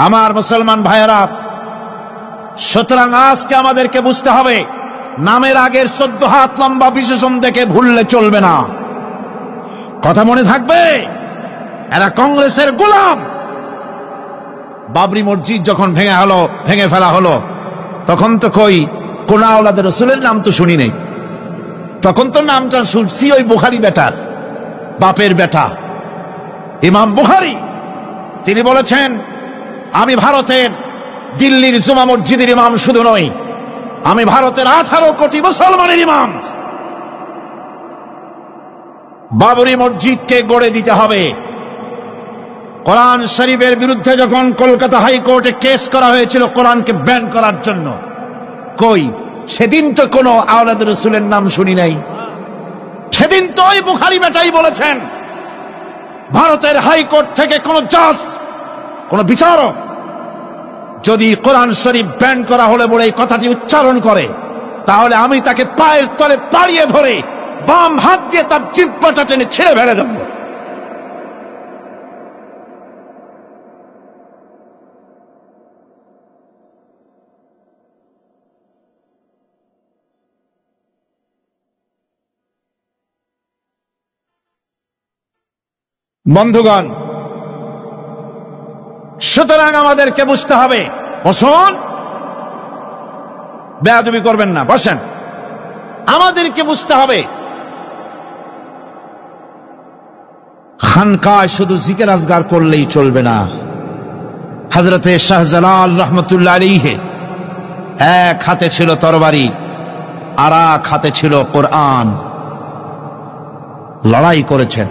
আমার মুসলমান ভাইয়েরা, সুতরাং আজকে আমাদেরকে বুঝতে হবে, নামের আগের 14 হাত লম্বা বিশেষণ দেখে ভুললে চলবে না। কথা মনে থাকবে, এরা কংগ্রেসের গোলাম। বাবরি মসজিদ যখন ভেঙে ফেলা হলো, তখন তো কোন আওলাদে রসুলের নাম তো শুনি নেই। তখন তো নামটা শুনছি ওই বুখারী বেটার, বাপের বেটা ইমাম বুখারী। তিনি বলেছেন, আমি ভারতের দিল্লির জুমা মসজিদের ইমাম শুধু নই, আমি ভারতের 18 কোটি মুসলমানের ইমাম। বাবরি মসজিদকে গড়ে দিতে হবে। কোরআন শরীফের বিরুদ্ধে যখন কলকাতা হাইকোর্টে কেস করা হয়েছিল কোরআনকে ব্যান করার জন্য, সেদিন তো কোনো আওলাদে রসুলের নাম শুনি নাই। সেদিন তো ওই বুখারী বেটাই বলেছেন, ভারতের হাইকোর্ট থেকে কোন জাজ, কোন বিচারক যদি কোরআন শরীফ ব্যান করা হলে বলে এই কথাটি উচ্চারণ করে, তাহলে আমি তাকে পায়ের তলে পাড়িয়ে ধরে বাম হাত দিয়ে তার জিহ্বাটা টেনে ছেড়ে ফেলে দেব। বন্ধুগণ, সুতরাং আমাদেরকে বুঝতে হবে, বসুন, বেয়াদবি করবেন না, বসেন। আমাদেরকে বুঝতে হবে, খানকায় শুধু জিকির আজগার করলেই চলবে না। হযরতে শাহজালাল রহমতুল্লাহ আলাইহি এক হাতে ছিল তরবারি, আর এক হাতে ছিল কোরআন। লড়াই করেছেন।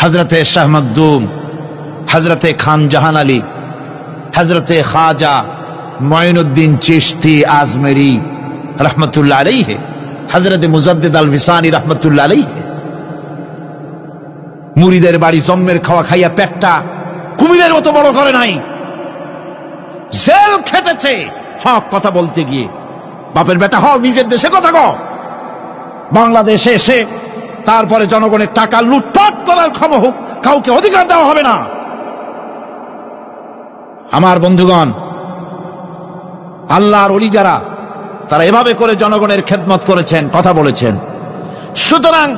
হযরতে শাহ মখদুম, হযরতে খান জাহান আলী, হযরতে খাজা মঈনুদ্দিন চিশতি আজমেরি রহমতুল্লাহ আলাইহি, হযরতে মুজাদ্দিদ আল ফিসানি রহমতুল্লাহ আলাইহি। মুরিদের বাড়ি জম্মের খাওয়া খাইয়া পেটটা কুমিরের মতো বড় করে নাই। জেল খেটেছে হক কথা বলতে গিয়ে। বাপের বেটা হও, নিজের দেশে কথা কও। বাংলাদেশে এসে তারপরে জনগণের টাকা লুটপাট করার কাউকে অধিকার দেওয়া হবে না। আমার বন্ধুগণ, আল্লাহর ওলি যারা, তারা এভাবে করে জনগণের খেদমত করেছেন, কথা বলেছেন। সুতরাং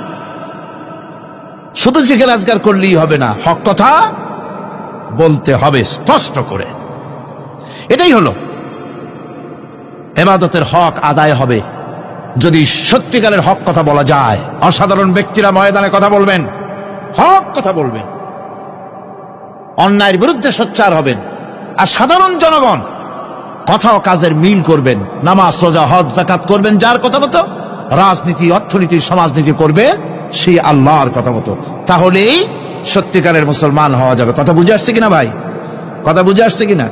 শুধু জিকির আজগার করলেই হবে না, হক কথা বলতে হবে স্পষ্ট করে। এটাই হলো ইবাদতের হক আদায় হবে। যদি সত্যিকারের হক কথা বলা যায়, অসাধারণ ব্যক্তিরা ময়দানে কথা বলবেন, হক কথা বলবেন, অন্যায়ের বিরুদ্ধে সোচ্চার হবেন। আর সাধারণ জনগণ কথা ও কাজের মিল করবেন, নামাজ রোজা হজ যাকাত করবেন যার কথা মতো, রাজনীতি অর্থনীতি সমাজনীতি করবে সেই আল্লাহর কথা মতো। তাহলেই সত্যিকারের মুসলমান হওয়া যাবে। কথা বুঝে আসছে কিনা ভাই? কথা বুঝে আসছে কিনা?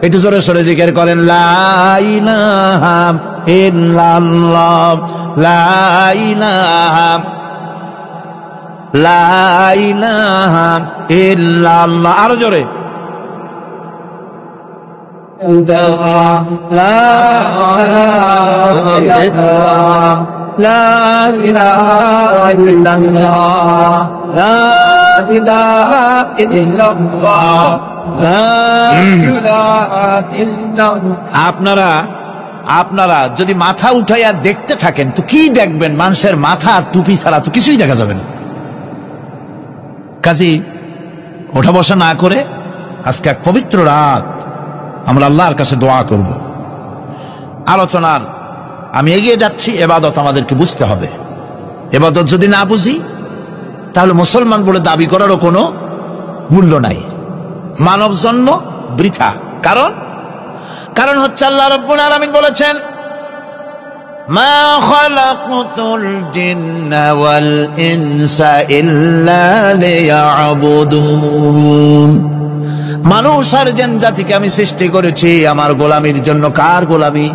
একটু জোরে সরে জিকির করেন, লা ইলাহা ইল্লাল্লাহ, লা ইলাহা, লা ইলাহা ইল্লাল্লাহ। আরো জোরে, আপনারা যদি মাথা উঠাইয়া দেখতে থাকেন তো কি দেখবেন? মানুষের মাথা আর টুপি ছাড়া তো কিছুই দেখা যাবে না। কাজী ওঠা বসা না করে আজকে এক পবিত্র রাত আমরা আল্লাহর কাছে দোয়া করব। আলোচনার আমি এগিয়ে যাচ্ছি। এবাদত আমাদেরকে বুঝতে হবে। এবাদত যদি না বুঝি তাহলে মুসলমান বলে দাবি করারও কোনো মূল্য নাই। মানব জন্ম বৃথা। কারণ হচ্ছে আল্লাহ রাব্বুল আলামিন বলেছেন, মা খালাকতুল জিন্না ওয়াল ইনসা ইল্লা লিয়াবুদুন। মানুষ আর জিন জাতিকে আমি সৃষ্টি করেছি আমার গোলামির জন্য। কার গোলামি?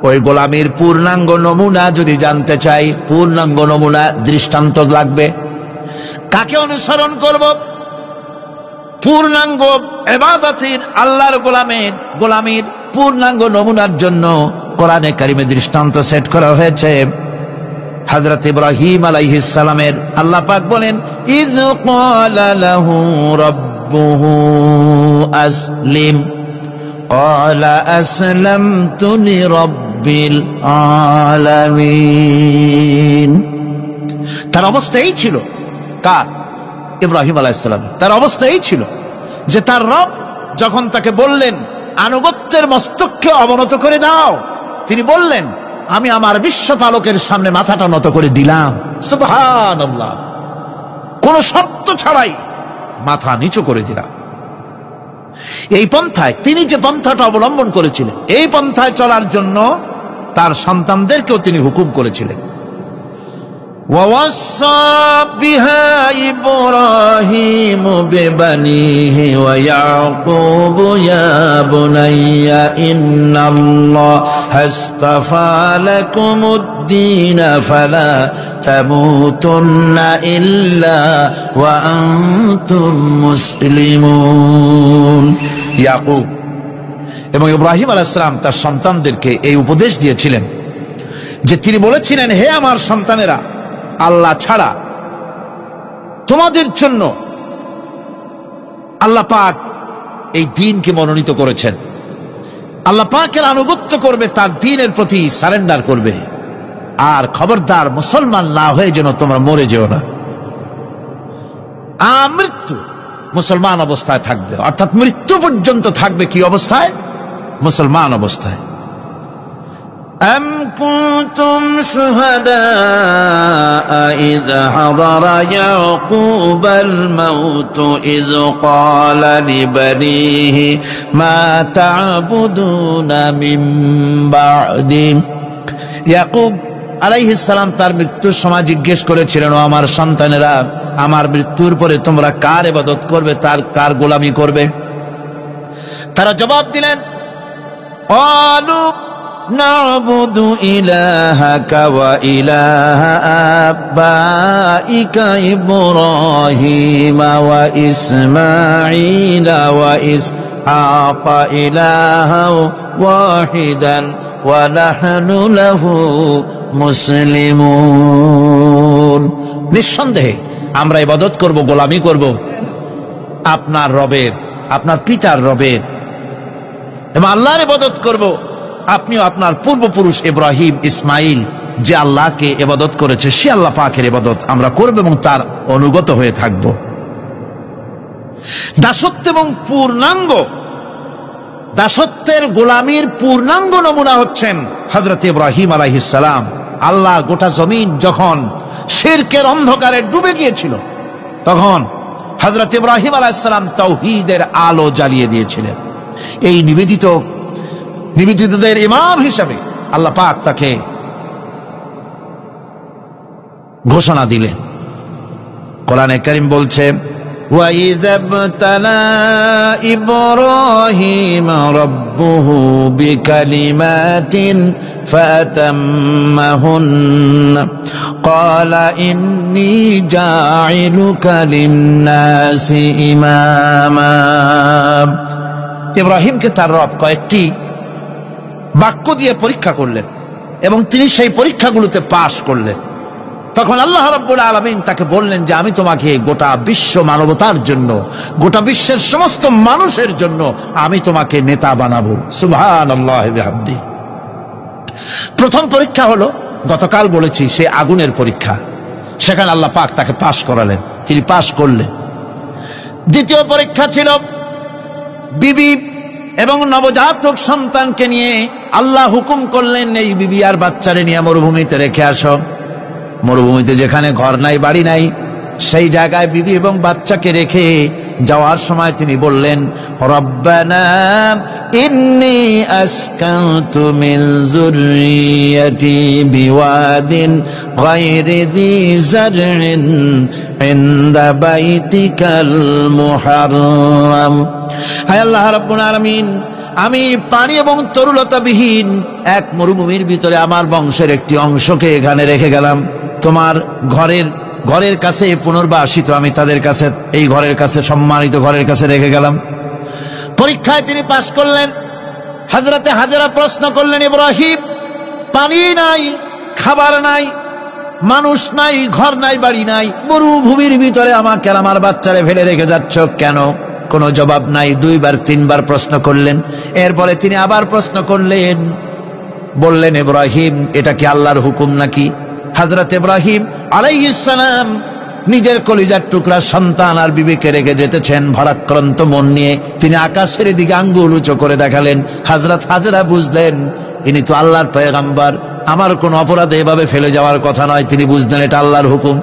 ওই গোলামির পূর্ণাঙ্গ নমুনা যদি জানতে চাই, পূর্ণাঙ্গ নমুনা দৃষ্টান্ত লাগবে। কাকে অনুসরণ করব? পূর্ণাঙ্গ ইবাদতের আল্লাহর গোলামির পূর্ণাঙ্গ নমুনার জন্য কোরআনে কারিমে দৃষ্টান্ত সেট করা হয়েছে। হযরত ইব্রাহিম আলাইহিস সালামের আল্লাহ পাক বলেন, ইয ক্বালা লাহু রাব্বুহু আসলিম ক্বালা আসলামতু লিরাব্বিল আলামিন। তার অবস্থা এই ছিল। কার? ইব্রাহিম আলাইহিস সালাম। তার অবস্থা এই ছিল যে তার রব যখন তাকে বললেন আনুগত্যের মস্তককে অবনত করে দাও, তিনি বললেন আমি আমার বিশ্বপালকের সামনে মাথাটা নত করে দিলাম। সুবহানাল্লাহ। কোন শর্ত ছাড়াই মাথা নিচু করে দিলাম। এই পন্থায় তিনি যে পন্থাটা অবলম্বন করেছিলেন, এই পন্থায় চলার জন্য তার সন্তানদেরকেও তিনি হুকুম করেছিলেন। ووصى بها إبراهيم ببنيه ويعقوب يا بني إن الله اصطفى لكم الدين فلا تموتن إلا وأنتم مسلمون। ইয়াকুব এবং ইব্রাহিম আলাইহিস সালাম তার সন্তানদেরকে এই উপদেশ দিয়েছিলেন যে তিনি বলেছিলেন, হে আমার সন্তানেরা, আল্লাহ ছাড়া তোমাদের জন্য আল্লাহ পাক এই দ্বীনকে মনোনীত করেছেন। আল্লাহ পাকের আনুগত্য করবে, তার দ্বীনের প্রতি সারেন্ডার করবে। আর খবরদার মুসলমান না হয়ে যেন তোমরা মরে যেও না। মৃত্যু মুসলমান অবস্থায় থাকবে, অর্থাৎ মৃত্যু পর্যন্ত থাকবে কি অবস্থায়? মুসলমান অবস্থায়। أم كنتم شهداء إذ حضر يعقوب الموت إذ قال لبنيه ما تعبدون من بعدي। ইয়াকুব আলাইহিস সালাম তার মৃত্যুর সময় জিজ্ঞেস করেছিলেন, ও আমার সন্তানেরা, আমার মৃত্যুর পরে তোমরা কার ইবাদত করবে, কার গোলামি করবে? তারা জবাব দিলেন, قالوا نعبد إلهك وإله آبائك إبراهيم وإسماعيل وإسحاق إلها واحدا ونحن له মুসলিমুন। নিঃসন্দেহে আমরা ইবাদত করব, গোলামি করব আপনার রবের, আপনার পিতার রবের, এবং আল্লাহর ইবাদত করব। আপনিও আপনার পূর্বপুরুষ ইব্রাহিম ইসমাইল যে আল্লাহকে ইবাদত করেছে সে আল্লাহ পাকের ইবাদত আমরা করব এবং তার অনুগত হয়ে থাকব। দাসত্ব এবং পূর্ণাঙ্গ দাসত্বের গোলামীর পূর্ণাঙ্গ নমুনা হচ্ছেন হযরত ইব্রাহিম আলাইহিস সালাম। আল্লাহ গোটা জমিন যখন শিরকের অন্ধকারে ডুবে গিয়েছিল, তখন হযরত ইব্রাহিম আলাইহিস সালাম তাওহীদের আলো জ্বালিয়ে দিয়েছিলেন। এই নিবেদিতদের ইমাম হিসেবে আল্লাহ পাক তাকে ঘোষণা দিলেন। কোরআনে কারীম বলছে, وَإِذَا ابْتَلَى إِبْرَاهِيمَ رَبُّهُ بِكَلِمَاتٍ فَأَتَمَّهُنَّ قَالَ إِنِّي جَاعِلُكَ لِلنَّاسِ إِمَامًا। ইব্রাহিমকে তার রব কয়েকটি বাক্য দিয়ে পরীক্ষা করলেন এবং তিনি সেই পরীক্ষাগুলোতে পাশ করলেন। তখন আল্লাহ রাব্বুল আলামিন তাকে বললেন যে আমি তোমাকে গোটা বিশ্ব মানবতার জন্য, গোটা বিশ্বের সমস্ত মানুষের জন্য আমি তোমাকে নেতা বানাবো। সুবহানাল্লাহি ওয়া বিহামদিহি। প্রথম পরীক্ষা হলো, গতকাল বলেছি, সে আগুনের পরীক্ষা। সেখানে আল্লাহ পাক তাকে পাশ করালেন, তিনি পাশ করলেন। দ্বিতীয় পরীক্ষা ছিল বিবি এবং নবজাতক সন্তানকে নিয়ে আল্লাহ হুকুম করলেন এই বিবি আর বাচ্চারে নিয়ে মরুভূমিতে রেখে আসো। মরুভূমিতে যেখানে ঘর নাই, বাড়ি নাই, সেই জায়গায় বিবি এবং বাচ্চাকে রেখে যাওয়ার সময় তিনি বললেন, রব্বানা ইন্নী আসকানতু মিন যুররিয়াতি বিওয়াদিন গায়রি যী যারইন ইনদা বাইতিকাল মুহাররাম। হে আল্লাহ রাব্বুল আলামিন, আমি পানি এবং তরুলতাবিহীন এক মরুভূমির ভিতরে আমার বংশের একটি অংশকে এখানে রেখে গেলাম। তোমার ঘরের কাছে পুনর্বাসিত আমি তাদের কাছে, এই ঘরের কাছে, সম্মানিত ঘরের কাছে রেখে গেলাম। পরীক্ষায় তিনি পাশ করলেন। হযরতে হাজেরা প্রশ্ন করলেন, ইব্রাহিম, পানি নাই, খাবার নাই, মানুষ নাই, ঘর নাই, বাড়ি নাই, মরুভূমির ভিতরে আমাকে আমার বাচ্চারে ফেলে রেখে যাচ্ছ কেন? কোনো জবাব নাই। 2 বার 3 বার প্রশ্ন করলেন। এরপরে তিনি আবার প্রশ্ন করলেন, বললেন, ইব্রাহিম, এটা কি আল্লাহর হুকুম নাকি? হযরত ইব্রাহিম আলাইহিস সালাম নিজের কলিজার টুকরা সন্তান আর বিবিকে রেখে যেতেছেন ভারাক্রান্ত মন নিয়ে। তিনি আকাশের দিকে আঙ্গুল উঁচু করে দেখালেন। হযরত হাজেরা বুঝলেন ইনি তো আল্লাহর পয়গম্বর, আমার কোন অপরাধে এভাবে ফেলে যাওয়ার কথা নয়। তিনি বুঝলেন এটা আল্লাহর হুকুম।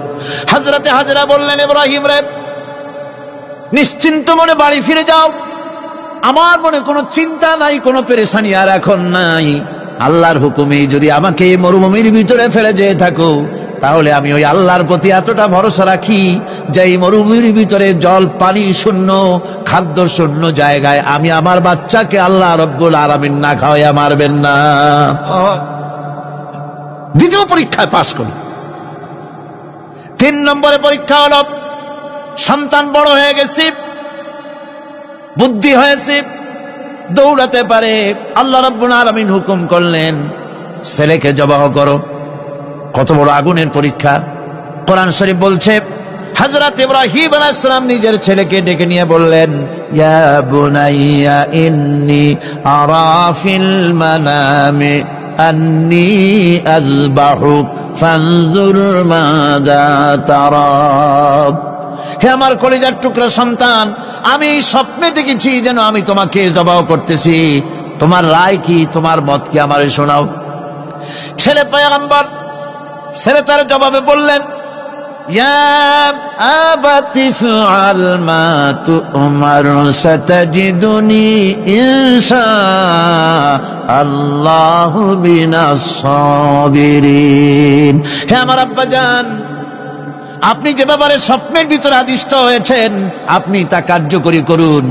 হযরতে হাজেরা বললেন, ইব্রাহিম রে, নিশ্চিন্ত মনে বাড়ি ফিরে যাও। আমার মনে কোনো চিন্তা নাই, কোনো পেরেশানি আর এখন নাই। আল্লাহর হুকুমে যদি আমাকে এই মরুভূমির ভিতরে ফেলে যেয়ে থাকো, তাহলে আমি ওই আল্লাহর প্রতি এতটা ভরসা রাখি যে এই মরুভূমির ভিতরে জল পানি শূন্য, খাদ্য শূন্য জায়গায় আমি আমার বাচ্চাকে আল্লাহ রব্বুল আলামিন না খাওয়াইয়া মারবেন না। দ্বিতীয় পরীক্ষায় পাশ করল। 3 নম্বরে পরীক্ষা হলো, সন্তান বড় হয়ে গেছে, বুদ্ধি হয়েছে, দৌড়াতে পারে। আল্লাহ রাব্বুল আলামিন হুকুম করলেন, ছেলেকে জবাহ করো। কত বড় আগুনের পরীক্ষা! কোরআন শরীফ বলছে, হযরত ইব্রাহিম আলাইহিস সালাম নিজের ছেলেকে ডেকে নিয়ে বললেন, ইয়া বুনাইয়া ইন্নী আরা ফিল মানামি আন্নী আযবাহুক ফানজুর মাযা তারা। হে আমার কলিজার টুকরা সন্তান, আমি স্বপ্নে দেখেছি যেন আমি তোমাকে জবাহ করতেছি। তোমার রায় কি, তোমার মত কি, আমারে শোনাও। ছেলে পয়গম্বর, ছেলে তার জবাবে বললেন, ইয়া আবাতি ফাআল মা তু'মার সাতাজিদুনি ইনশাআল্লাহু মিনাস সাবিরিন। হে আমার আব্বাজান, আপনি যে ব্যাপারে স্বপ্নের ভিতরে আদিষ্ট হয়েছেন আপনি তা কার্যকরী করুন।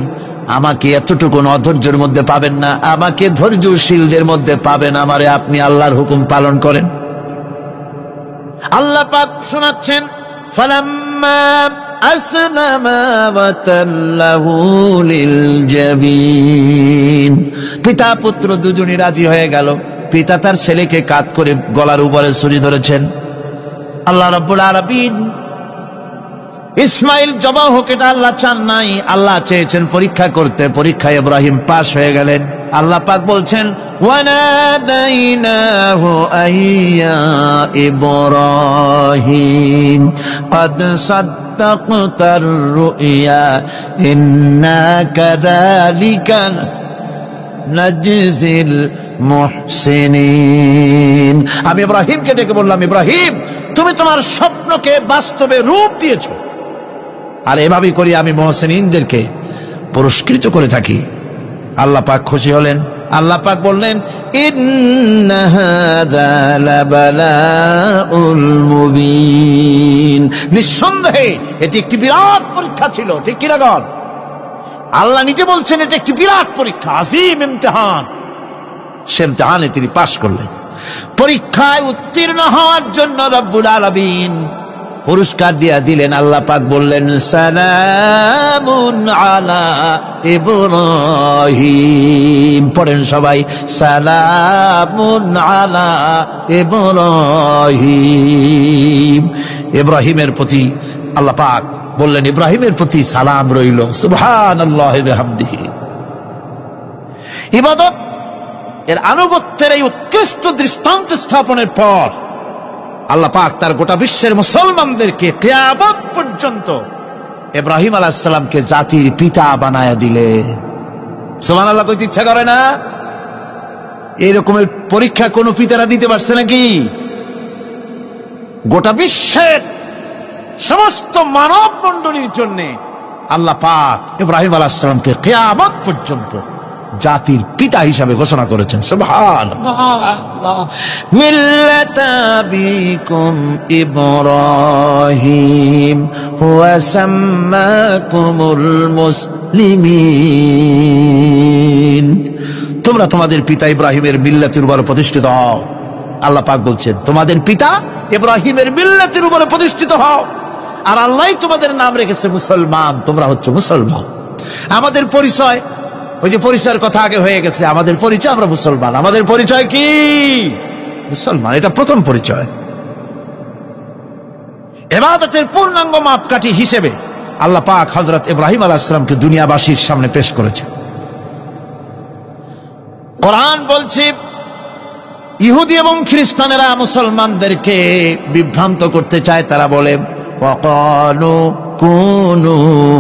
আমাকে এতটুকু অধৈর্যের মধ্যে পাবেন না, আমাকে ধৈর্যশীলদের মধ্যে পাবেন। আমারে আপনি আল্লাহর হুকুম পালন করেন। আল্লাহ পাক শোনাচ্ছেন, ফালাম্মা আসলামা ওয়াতাল্লাহু লিল জাবিন। পিতা পুত্র দুজনই রাজি হয়ে গেল। পিতা তার ছেলেকে কাঁধ করে গলার উপরে ছুরি ধরেছেন। আল্লাহ রাব্বুল আলামিন ইসমাইল জবাহ হোক এটা আল্লাহ চান নাই, আল্লাহ চেয়েছেন পরীক্ষা করতে। পরীক্ষায় ইব্রাহিম পাশ হয়ে গেলেন। আল্লাহ পাক বলছেন, ওয়ানাদাইনাহু আইয়া ইব্রাহিম ক্বাদ সাদ্দাকতার রুইয়া ইন্না কাযালিকা নাজিজিল মুহসিনিন। আমি ইব্রাহিমকে ডেকে বললাম, ইব্রাহিম তুমি তোমার স্বপ্নকে বাস্তবে রূপ দিয়েছো, আর এভাবেই করি আমি মুহসিনিনদেরকে পুরস্কৃত করে থাকি। আল্লাহ পাক খুশি হলেন। আল্লাহ পাক বললেন, ইন্না হাযা লাবালাউল মুবিন, নিঃসন্দেহে এটি একটি বিরাট পরীক্ষা ছিল। ঠিক কি না? আল্লাহ নিজে বলছেন এটা একটি বিরাট পরীক্ষা, আজিম ইমতিহান। সে ইমতিহানে তিনি পাশ করলেন। পরীক্ষায় উত্তীর্ণ হওয়ার জন্য রব্বুল আলামিন পুরস্কার দিয়া দিলেন। আল্লাহ পাক বললেন, সালামুন আলা ইব্রাহিম। পড়েন সবাই, সালামুন আলা ইব্রাহিম। ইব্রাহিমের প্রতি আল্লাহ পাক বললেন, ইব্রাহিমের প্রতি সালাম রইল। সুবহানাল্লাহি ওয়া বিহামদিহি। ইবাদত এর আনুগত্যের এই উৎকৃষ্ট দৃষ্টান্ত স্থাপনের পর আল্লাহ পাক তার গোটা বিশ্বের মুসলমানদেরকে কিয়ামত পর্যন্ত ইব্রাহিম আলাইহিস সালামকে জাতির পিতা বানায়া দিলে। সুবহানাল্লাহ, কইতে ইচ্ছা করে না? এই রকমের পরীক্ষা কোন পিতারা দিতে পারছে নাকি? গোটা বিশ্বের সমস্ত মানব মণ্ডলীর জন্য আল্লাহ পাক ইব্রাহিম আলাইহিস সালামকে কিয়ামত পর্যন্ত জাতির পিতা হিসাবে ঘোষণা করেছেন। সুবহানাল্লাহ। মিল্লাতা বিকুম ইব্রাহিম ওয়া সাম্মাকুমুল মুসলিমিন। তোমরা তোমাদের পিতা ইব্রাহিমের মিল্লাতের উপর প্রতিষ্ঠিত হও। আল্লাহ পাক বলছেন, তোমাদের পিতা ইব্রাহিমের মিল্লাতের উপর প্রতিষ্ঠিত হও, আর আল্লাহ তোমাদের নাম রেখেছে মুসলমান। তোমরা হচ্ছে মুসলমান। আমাদের পরিচয়, ওই যে পরিচয়ের কথা আগে হয়ে গেছে, আমাদের পরিচয় আমরা মুসলমান। আমাদের পরিচয় কি? মুসলমান। এটা প্রথম পরিচয়। ইবাদতের পূর্ণাঙ্গ মাপকাঠি হিসেবে আল্লাহ পাক হযরত ইব্রাহিম আলাইহিস সালামকে দুনিয়াবাসীর সামনে পেশ করেছেন। কোরআন বলছে, ইহুদি এবং খ্রিস্টানেরা মুসলমানদেরকে বিভ্রান্ত করতে চায়। তারা বলে, ওয়াকালু কুনু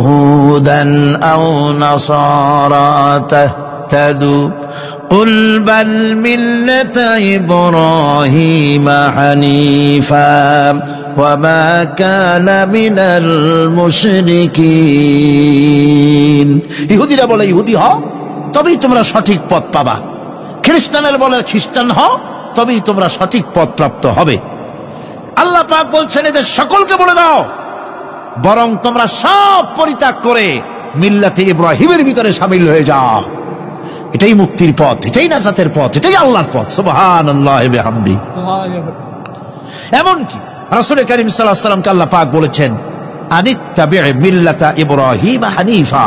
হুদান আও নাসারা তাহতাদু কুল বাল মিল্লাতা ইব্রাহিম হানিফা ওয়া মা কানা মিনাল মুশরিকিন। ইহুদিরা বলে, ইহুদি হও তবেই তোমরা সঠিক পথ পাবা। খ্রিস্টানের বলে, খ্রিস্টান হও তবেই তোমরা সঠিক পথ প্রাপ্ত হবে। আল্লাহ পাক বলছেন, এদের সকলকে বলে দাও, বরং তোমরা সব পরিত্যাগ করে মিল্লাতে ইব্রাহিমের ভিতরে শামিল হয়ে যাও। এটাই মুক্তির পথ, এটাই নাজাতের পথ, এটাই আল্লাহর পথ। সুবহানাল্লাহি ওয়া বিহামদিহি। এমনকি রাসূল কারীম সাল্লাল্লাহু আলাইহি ওয়াসাল্লামকে আল্লাহ পাক বলেছেন, আনিত্তাবি' মিল্লাতা ইব্রাহিম হানিফা।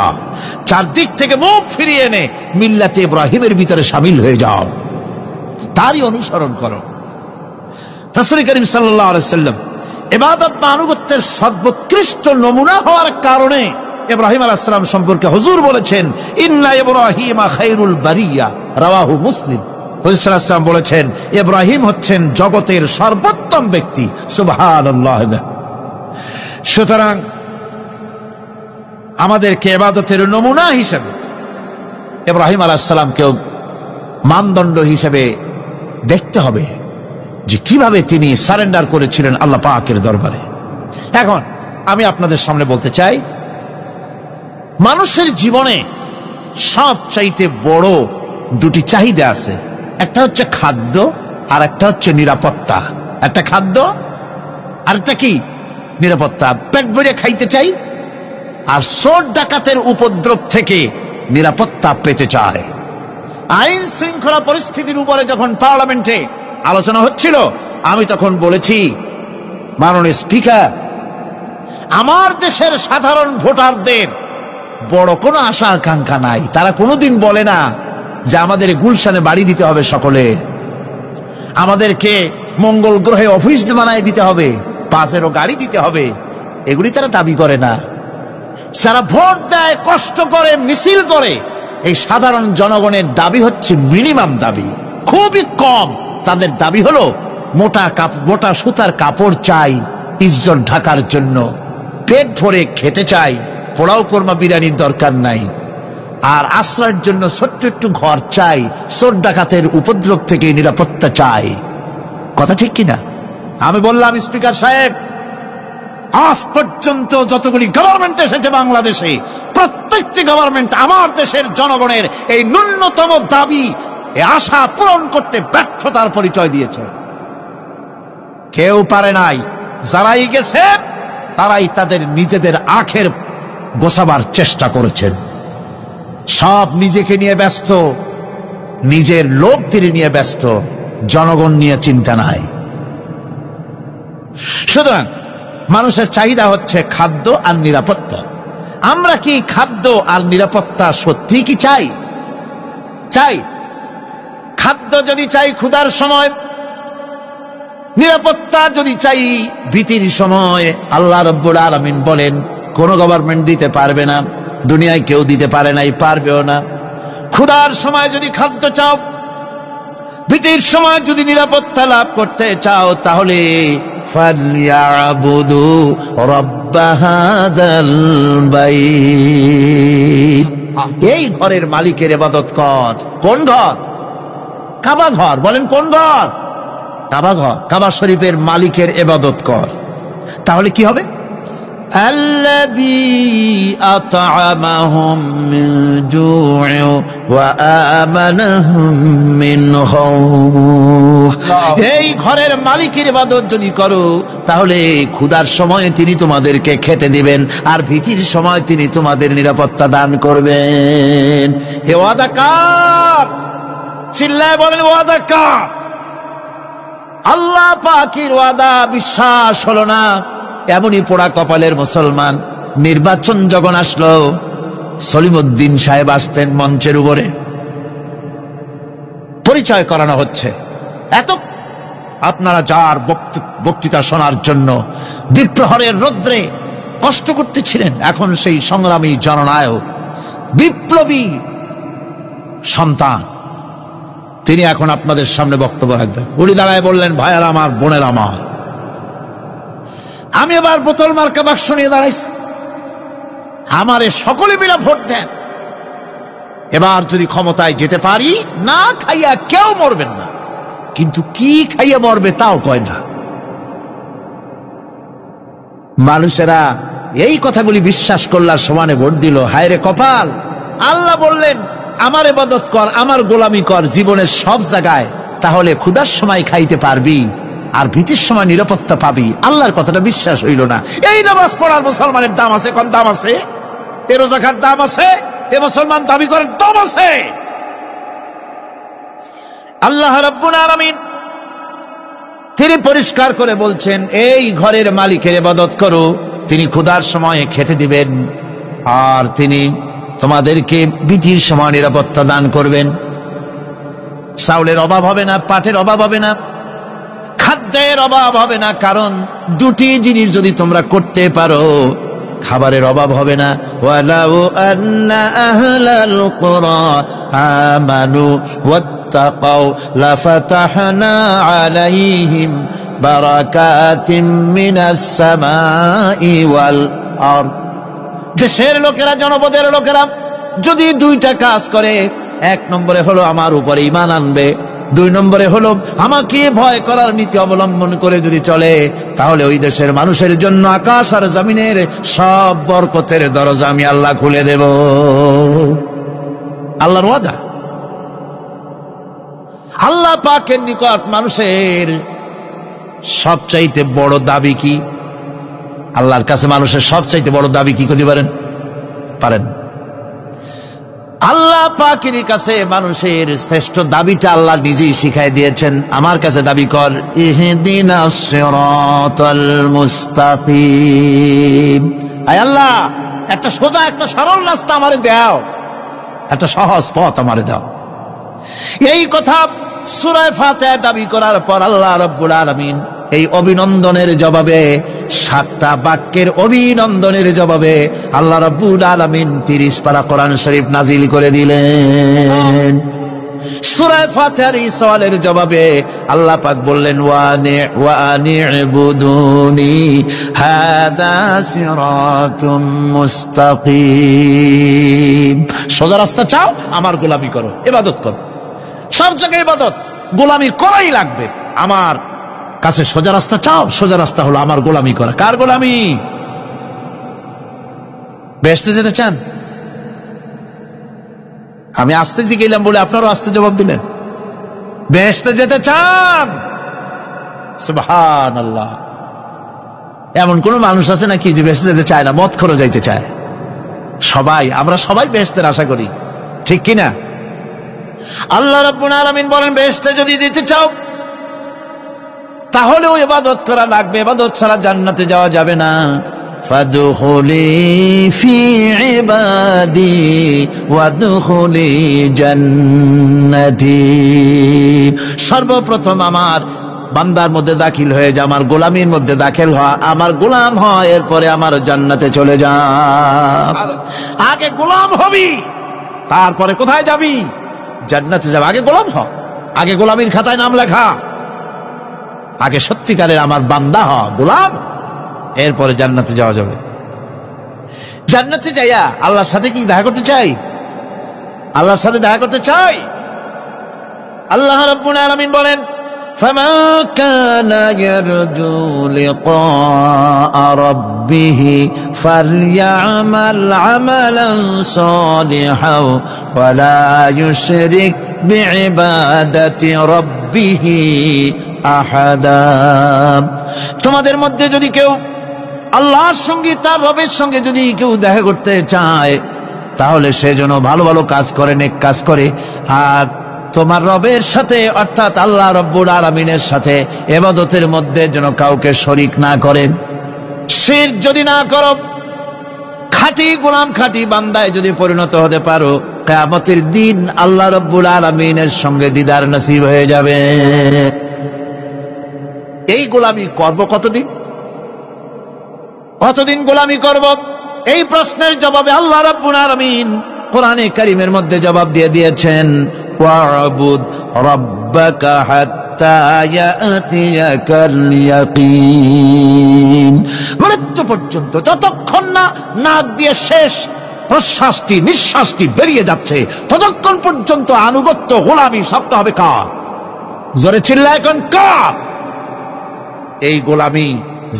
চারদিক থেকে মুখ ফিরিয়ে এনে মিল্লাতে ইব্রাহিমের ভিতরে শামিল হয়ে যাও, তারই অনুসরণ করো। রাসূল কারীম সাল্লাল্লাহু আলাইহি ওয়াসাল্লাম ইবাদত বা আনুগত্যের সর্বোৎকৃষ্ট নমুনা হওয়ার কারণে ইব্রাহিম আলাইহিস সালাম সম্পর্কে হুজুর বলেছেন, ইন্না ইব্রাহিমা খায়রুল বারিয়া, রাওয়াহু মুসলিম। হুজুর সাল্লাল্লাহু আলাইহি ওয়াসাল্লাম বলেছেন, ইব্রাহিম হচ্ছেন জগতের সর্বোত্তম ব্যক্তি। সুবহানাল্লাহ। সুতরাং আমাদেরকে ইবাদতের নমুনা হিসেবে ইব্রাহিম আলাইহিস সালামকেও মানদণ্ড হিসেবে দেখতে হবে যে কিভাবে তিনি সারেন্ডার করেছিলেন আল্লাহ পাকের দরবারে। এখন আমি আপনাদের সামনে বলতে চাই, মানুষের জীবনে সবচাইতে বড় দুটি চাহিদা আছে। একটা হচ্ছে খাদ্য, আর একটা হচ্ছে নিরাপত্তা। একটা খাদ্য, আর একটা কি? নিরাপত্তা। পেট ভরে খাইতে চাই, আর চোর ডাকাতের উপদ্রব থেকে নিরাপত্তা পেতে চায়। আইন শৃঙ্খলা পরিস্থিতির উপরে যখন পার্লামেন্টে আলোচনা হচ্ছিল, আমি তখন বলেছি, মাননীয় স্পিকার, আমার দেশের সাধারণ ভোটারদের বড় কোনো আশা আকাঙ্ক্ষা নাই। তারা কোনোদিন বলে না যে আমাদের গুলশানে বাড়ি দিতে হবে, সকলে আমাদেরকে মঙ্গল গ্রহে অফিস বানায় দিতে হবে, পাশেরও গাড়ি দিতে হবে। এগুলি তারা দাবি করে না। যারা ভোট দেয়, কষ্ট করে, মিছিল করে, এই সাধারণ জনগণের দাবি হচ্ছে মিনিমাম দাবি, খুবই কম। তাদের দাবি হলো মোটা সুতার কাপড় চাই ইজ্জত ঢাকার জন্য, পেট ভরে খেতে চাই, পোলাও কোরমা বিরিয়ানির দরকার নাই, আর আশ্রয়ের জন্য ছোট্ট একটু ঘর চাই, চোর ডাকাতের উপদ্রব থেকে নিরাপত্তা চাই। কথা ঠিক কিনা? আমি বললাম, স্পিকার সাহেব, আজ পর্যন্ত যতগুলি গভর্নমেন্ট এসেছে বাংলাদেশে, প্রত্যেকটি গভর্নমেন্ট আমার দেশের জনগণের এই ন্যূনতম দাবি, এই আশা পূরণ করতে ব্যর্থতার পরিচয় দিয়েছে। কেউ পারে নাই। যারাই গেছে তারাই তাদের নিজেদের আখের গোছাবার চেষ্টা করেছেন। সব নিজেকে নিয়ে ব্যস্ত, নিজের লোকদের নিয়ে ব্যস্ত, জনগণ নিয়ে চিন্তা নাই। সুতরাং মানুষের চাহিদা হচ্ছে খাদ্য আর নিরাপত্তা। আমরা কি খাদ্য আর নিরাপত্তা সত্যি কি চাই? চাই। খাদ্য যদি চাই ক্ষুধার সময়, নিরাপত্তা যদি চাই ভীতির সময়, আল্লাহ রাব্বুল আলামিন বলেন কোন গভর্নমেন্ট দিতে পারবে না, দুনিয়ায় কেউ দিতে পারে নাই, পারবেও না। ক্ষুধার সময় যদি খাদ্য চাও, ভীতির সময় যদি নিরাপত্তা লাভ করতে চাও, তাহলে ফালইয়াবুদু রাব্ব হাযাল বাইত, এই ঘরের মালিকের ইবাদত কর। কোন ঘর? কাবা ঘর। বলেন কোন ঘর? কাবা ঘর। কাবা শরীফের মালিকের ইবাদত কর। তাহলে কি হবে? আল্লাযী আত'আমাহুম মিন জু'ইন ওয়া আমানাহুম মিন খাউফ। এই ঘরের মালিকের ইবাদত যদি করো, তাহলে ক্ষুধার সময়ে তিনি তোমাদেরকে খেতে দিবেন, আর ভীতির সময় তিনি তোমাদের নিরাপত্তা দান করবেন। হে ওয়াদা কার? চিল্লায় বলেন ওয়াদা কার? আল্লাহ পাকের ওয়াদা বিশ্বাস হলো না, এমনই পোড়া কপালের মুসলমান। নির্বাচন যখন আসলো, সলিমউদ্দিন সাহেব আসতেন মঞ্চের উপরে, পরিচয় করানো হচ্ছে। এত আপনারা যার বক্তৃতা শোনার জন্য দ্বীপ্রহরের রৌদ্রে কষ্ট করতেছিলেন, এখন সেই সংগ্রামী জননায়ক, বিপ্লবী সন্তান, তিনি এখন আপনাদের সামনে বক্তব্য রাখবেন। উনি দাঁড়ায় বললেন, ভাইয়ার আমার, বোনের আমার, আমি এবার বোতল মার্কা বাক্স নিয়ে দাঁড়াইছি, আমারে সকলে মিলে ভোট দেন। এবার যদি ক্ষমতায় যেতে পারি, না খাইয়া কেউ মরবেন না, কিন্তু কি খাইয়া মরবে তাও কয় না। মানুষেরা এই কথাগুলি বিশ্বাস করলার সমানে ভোট দিল। হায় রে কপাল! আল্লাহ বললেন, আমার ইবাদত কর, আমার গোলামি কর জীবনের সব জায়গায়, তাহলে ক্ষুধার সময় খাইতে পারবি আর ভীতির সময় নিরাপত্তা পাবি। আল্লাহর কথাটা বিশ্বাস হইল না। এই নামাজ পড়ার মুসলমানের দাম আছে? কোন দাম আছে? এ রোজাকার দাম আছে? এ মুসলমান দাবি করেন দাম আছে? আল্লাহ রাব্বুল আলামিন তিনি পরিষ্কার করে বলছেন, এই ঘরের মালিকের ইবাদত করো, তিনি ক্ষুধার সময়ে খেতে দিবেন, আর তিনি তোমাদেরকে ভীতির সময় নিরাপত্তা দান করবেন। চাউলের অভাব হবে না, পাটের অভাব হবে না, খাদ্যের অভাব হবে না, কারণ দুটি জিনিস যদি তোমরা করতে পারো, খাবারের অভাব হবে না। ওয়ালাউ আন্না আহলাল কুরা আমানু ওয়াত্তাকাউ লাফাতাহনা আলাইহিম বারাকাতিম মিনাস সামাই ওয়াল আরদ। দেশের লোকেরা, জনপদের লোকেরা যদি দুইটা কাজ করে, এক নম্বরে হলো আমার উপরে ঈমান আনবে, দুই নম্বরে হলো আমাকে ভয় করার নীতি অবলম্বন করে যদি চলে, তাহলে ওই দেশের মানুষের জন্য আকাশ আর জমিনের সব বরকতের দরজা আমি আল্লাহ খুলে দেব। আল্লাহর ওয়াদা। আল্লাহ পাকের নিকট মানুষের সবচাইতে বড় দাবি কি? আল্লাহর কাছে মানুষের সবচাইতে বড় দাবি কি করতে পারেন? আল্লাহ পাকের কাছে মানুষের শ্রেষ্ঠ দাবিটা আল্লাহ নিজেই শিখাই দিয়েছেন। আমার কাছে দাবি কর, ইহদিনাস সিরাতাল মুস্তাকিম। আয় আল্লাহ, একটা সোজা, একটা সরল রাস্তা আমারে দাও, একটা সহজ পথ আমারে দাও। এই কথা সূরা ফাতিহা দাবি করার পর আল্লাহ রাব্বুল আলামিন এই অভিনন্দনের জবাবে, 7টা বাক্যের অভিনন্দনের জবাবে আল্লাহ রাব্বুল আলামিন 30 পারা কোরআন শরীফ নাজিল করে দিলেন। সূরা ফাতিহার এই সওয়ালের জবাবে আল্লাহ পাক বললেন ওয়া আনি'বুদুনি হাযা সিরাতুম মুস্তাকিম। সোজা রাস্তা চাও, আমার গোলামি করো, ইবাদত করো। সব জায়গায় ইবাদত, গোলামি করাই লাগবে। আমার কাছে সোজা রাস্তা চাও, সোজা রাস্তা হলো আমার গোলামি করা। কার গোলামি? বেহেশতে যেতে চান? আমি আস্তে জিজ্ঞেলাম বলে আপনারও আস্তে জবাব দিলেন। বেহেশতে যেতে চান? সুবহানাল্লাহ। এমন কোন মানুষ আছে নাকি যে বেহেশতে যেতে চায় না? মদ খোরও যাইতে চায়। আমরা সবাই বেহেশতের আশা করি, ঠিক কিনা? আল্লাহ রাব্বুল আলামিন বলেন, বেহেশতে যদি যেতে চাও তাহলেও ইবাদত করা লাগবে, ইবাদত ছাড়া জান্নাতে যাওয়া যাবে না। ফাদখুলি ফি ইবাদি ওয়াদখুলি জান্নাতি। সর্বপ্রথম আমার বান্দার মধ্যে দাখিল হয়ে যা, আমার গোলামির মধ্যে দাখিল হয়, আমার গোলাম হয়, এরপরে আমার জান্নাতে চলে যা। আগে গোলাম হবি, তারপরে কোথায় যাবি? জান্নাতে যাবে। আগে গোলাম হ, আগে গোলামির খাতায় নাম লেখা, আগে সত্যিকারের আমার বান্দা হ, গোলাম, এরপরে জান্নাতে যাওয়া যাবে। জান্নাতে যাইয়া আল্লাহর সাথে কি দেখা করতে চাই? আল্লাহর সাথে দেখা করতে চাই। আল্লাহ রাব্বুল আলামিন বলেন, ফামান কানা ইয়ারজু লিকা রাব্বিহি ফালইআমাল আমালান সালিহান ওয়া লা ইউশরিক বিইবাদাতি রাব্বিহি আহাদা। তোমাদের মধ্যে যদি কেউ আল্লাহর সঙ্গে, তার রবের সঙ্গে যদি কেউ দেখা করতে চায়, তাহলে সে যেন ভালো ভালো কাজ করে, নেক কাজ করে, আর তোমার রবের সাথে অর্থাৎ আল্লাহ রব্বুল আলামিনের সাথে ইবাদতের মধ্যে যেন কাউকে শরীক না করেন। শিরক যদি না করো, খাঁটি গোলাম, খাঁটি বান্দায় যদি পরিণত হতে পারো, কিয়ামতের দিন আল্লাহ রব্বুল আলামিনের সঙ্গে দিদার নসিব হয়ে যাবে। এই গোলামি করব কতদিন? কতদিন গোলামি করব? এই প্রশ্নের জবাবে আল্লাহ রাব্বুল আলামিন কোরআনে কারীমের মধ্যে জবাব দিয়ে দিয়েছেন, ওয়া'বুদ রাব্বাকা হাত্তা ইয়াতিয়াকাল ইয়াকিন। মৃত্যু পর্যন্ত, যতক্ষণ না নাক দিয়ে শেষ প্রশ্বাসটি, নিঃশ্বাসটি বেরিয়ে যাচ্ছে, ততক্ষণ পর্যন্ত আনুগত্য, গোলামি সবটা হবে কার? জোরে চিল্লায় এখন কার? এই গোলামি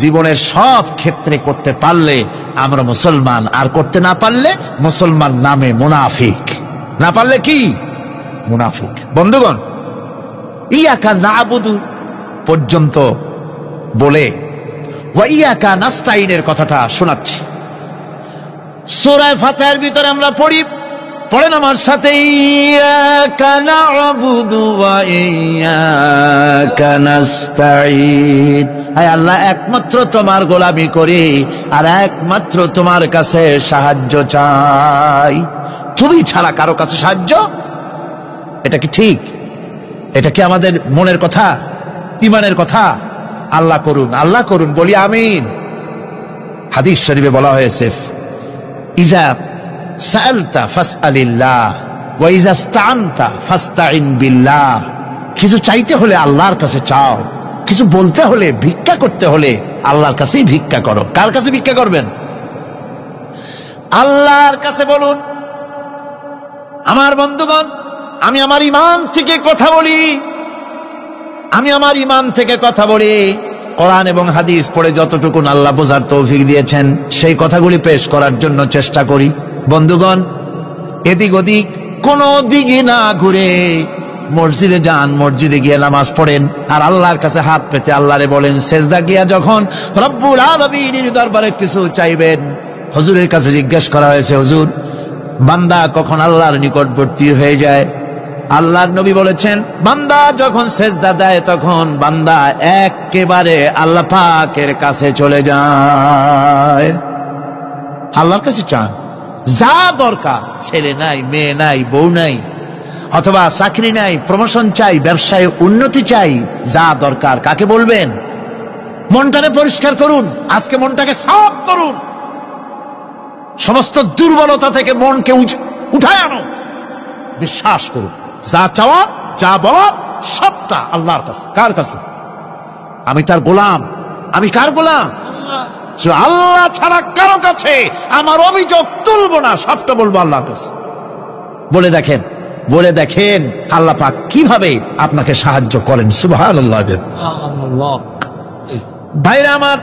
জীবনের সব ক্ষেত্রে করতে পারলে আমরা মুসলমান, আর করতে না পারলে মুসলমান নামে মুনাফিক। না পারলে কি? মুনাফিক। বন্ধুগণ, ইয়াকা না'বুদু পর্যন্ত বলে ওয়া ইয়াকা নাস্তাইনের কথাটা শোনাচ্ছি। সূরা ফাতিহার ভিতরে আমরা পড়ি, পড়েন আমার সাথে, ইয়াকা না'বুদু ওয়া ইয়াকা নাস্তাইন। আয় আল্লাহ, একমাত্র তোমার গোলামি করি আর একমাত্র তোমার কাছে সাহায্য চাই। তুমি ছাড়া কারো কাছে সাহায্য? এটা কি ঠিক? এটা কি আমাদের মনের কথা, ইমানের কথা? আল্লাহ করুন, আল্লাহ করুন, বলি আমিন। হাদিস শরীফে বলা হয়েছে, ইজা সাআলতা ফাসআলিল্লাহ ওয়া ইজা ইসতাআনতা ফাসতাইন বিল্লাহ। কিছু চাইতে হলে আল্লাহর কাছে চাও, কিছু বলতে হলে, ভিক্ষা করতে হলে আল্লাহর কাছেই ভিক্ষা করো। কার কাছে ভিক্ষা করবেন? আল্লাহর কাছে বলুন। আমার বন্ধুগণ, আমি আমার ঈমান থেকে কথা বলি, আমি আমার ঈমান থেকে কথা বলি। কোরআন এবং হাদিস পড়ে যতটুকু আল্লাহ বোঝার তৌফিক দিয়েছেন, সেই কথাগুলি পেশ করার জন্য চেষ্টা করি। বন্ধুগণ, এদিক ওদিক কোনো দিকে না ঘুরে মসজিদে যান, মসজিদে গিয়ে নামাজ পড়েন, আর আল্লাহর কাছে হাত পেতে আল্লাহরে বলেন। সেজদা গিয়া যখন রব্বুল আলামিনের দরবারে কিছু চাইবেন, হুজুরের কাছে জিজ্ঞেস করা হয়েছে, হুজুর, বান্দা কখন আল্লাহর নিকটবর্তী হয়ে যায়? আল্লাহর নবী বলেছেন, বান্দা যখন সেজদা দেয় তখন বান্দা একেবারে আল্লাহ পাকের কাছে চলে যায়। আল্লাহর কাছে চান, যা দরকার, ছেলে নাই, মেয়ে নাই, বউ নাই, অথবা চাকরি নাই, প্রমোশন চাই, ব্যবসায় উন্নতি চাই, যা দরকার কাকে বলবেন? মনটাকে পরিষ্কার করুন, আজকে মনটাকে সাফ করুন, সমস্ত দুর্বলতা থেকে মনকে উঠায় আনো, বিশ্বাস করুন যা চাওয়া যা বলা সবটা আল্লাহর কাছে। কার কাছে? আমি তার গোলাম। আমি কার গোলাম? আল্লাহ ছাড়া কারো কাছে আমার অভিযোগ তুলবো না, সবটা বলবো আল্লাহর কাছে। বলে দেখেন আল্লাহ পাক কিভাবে আপনাকে সাহায্য করেন। সুবহানাল্লাহ। ভাইরা আমার,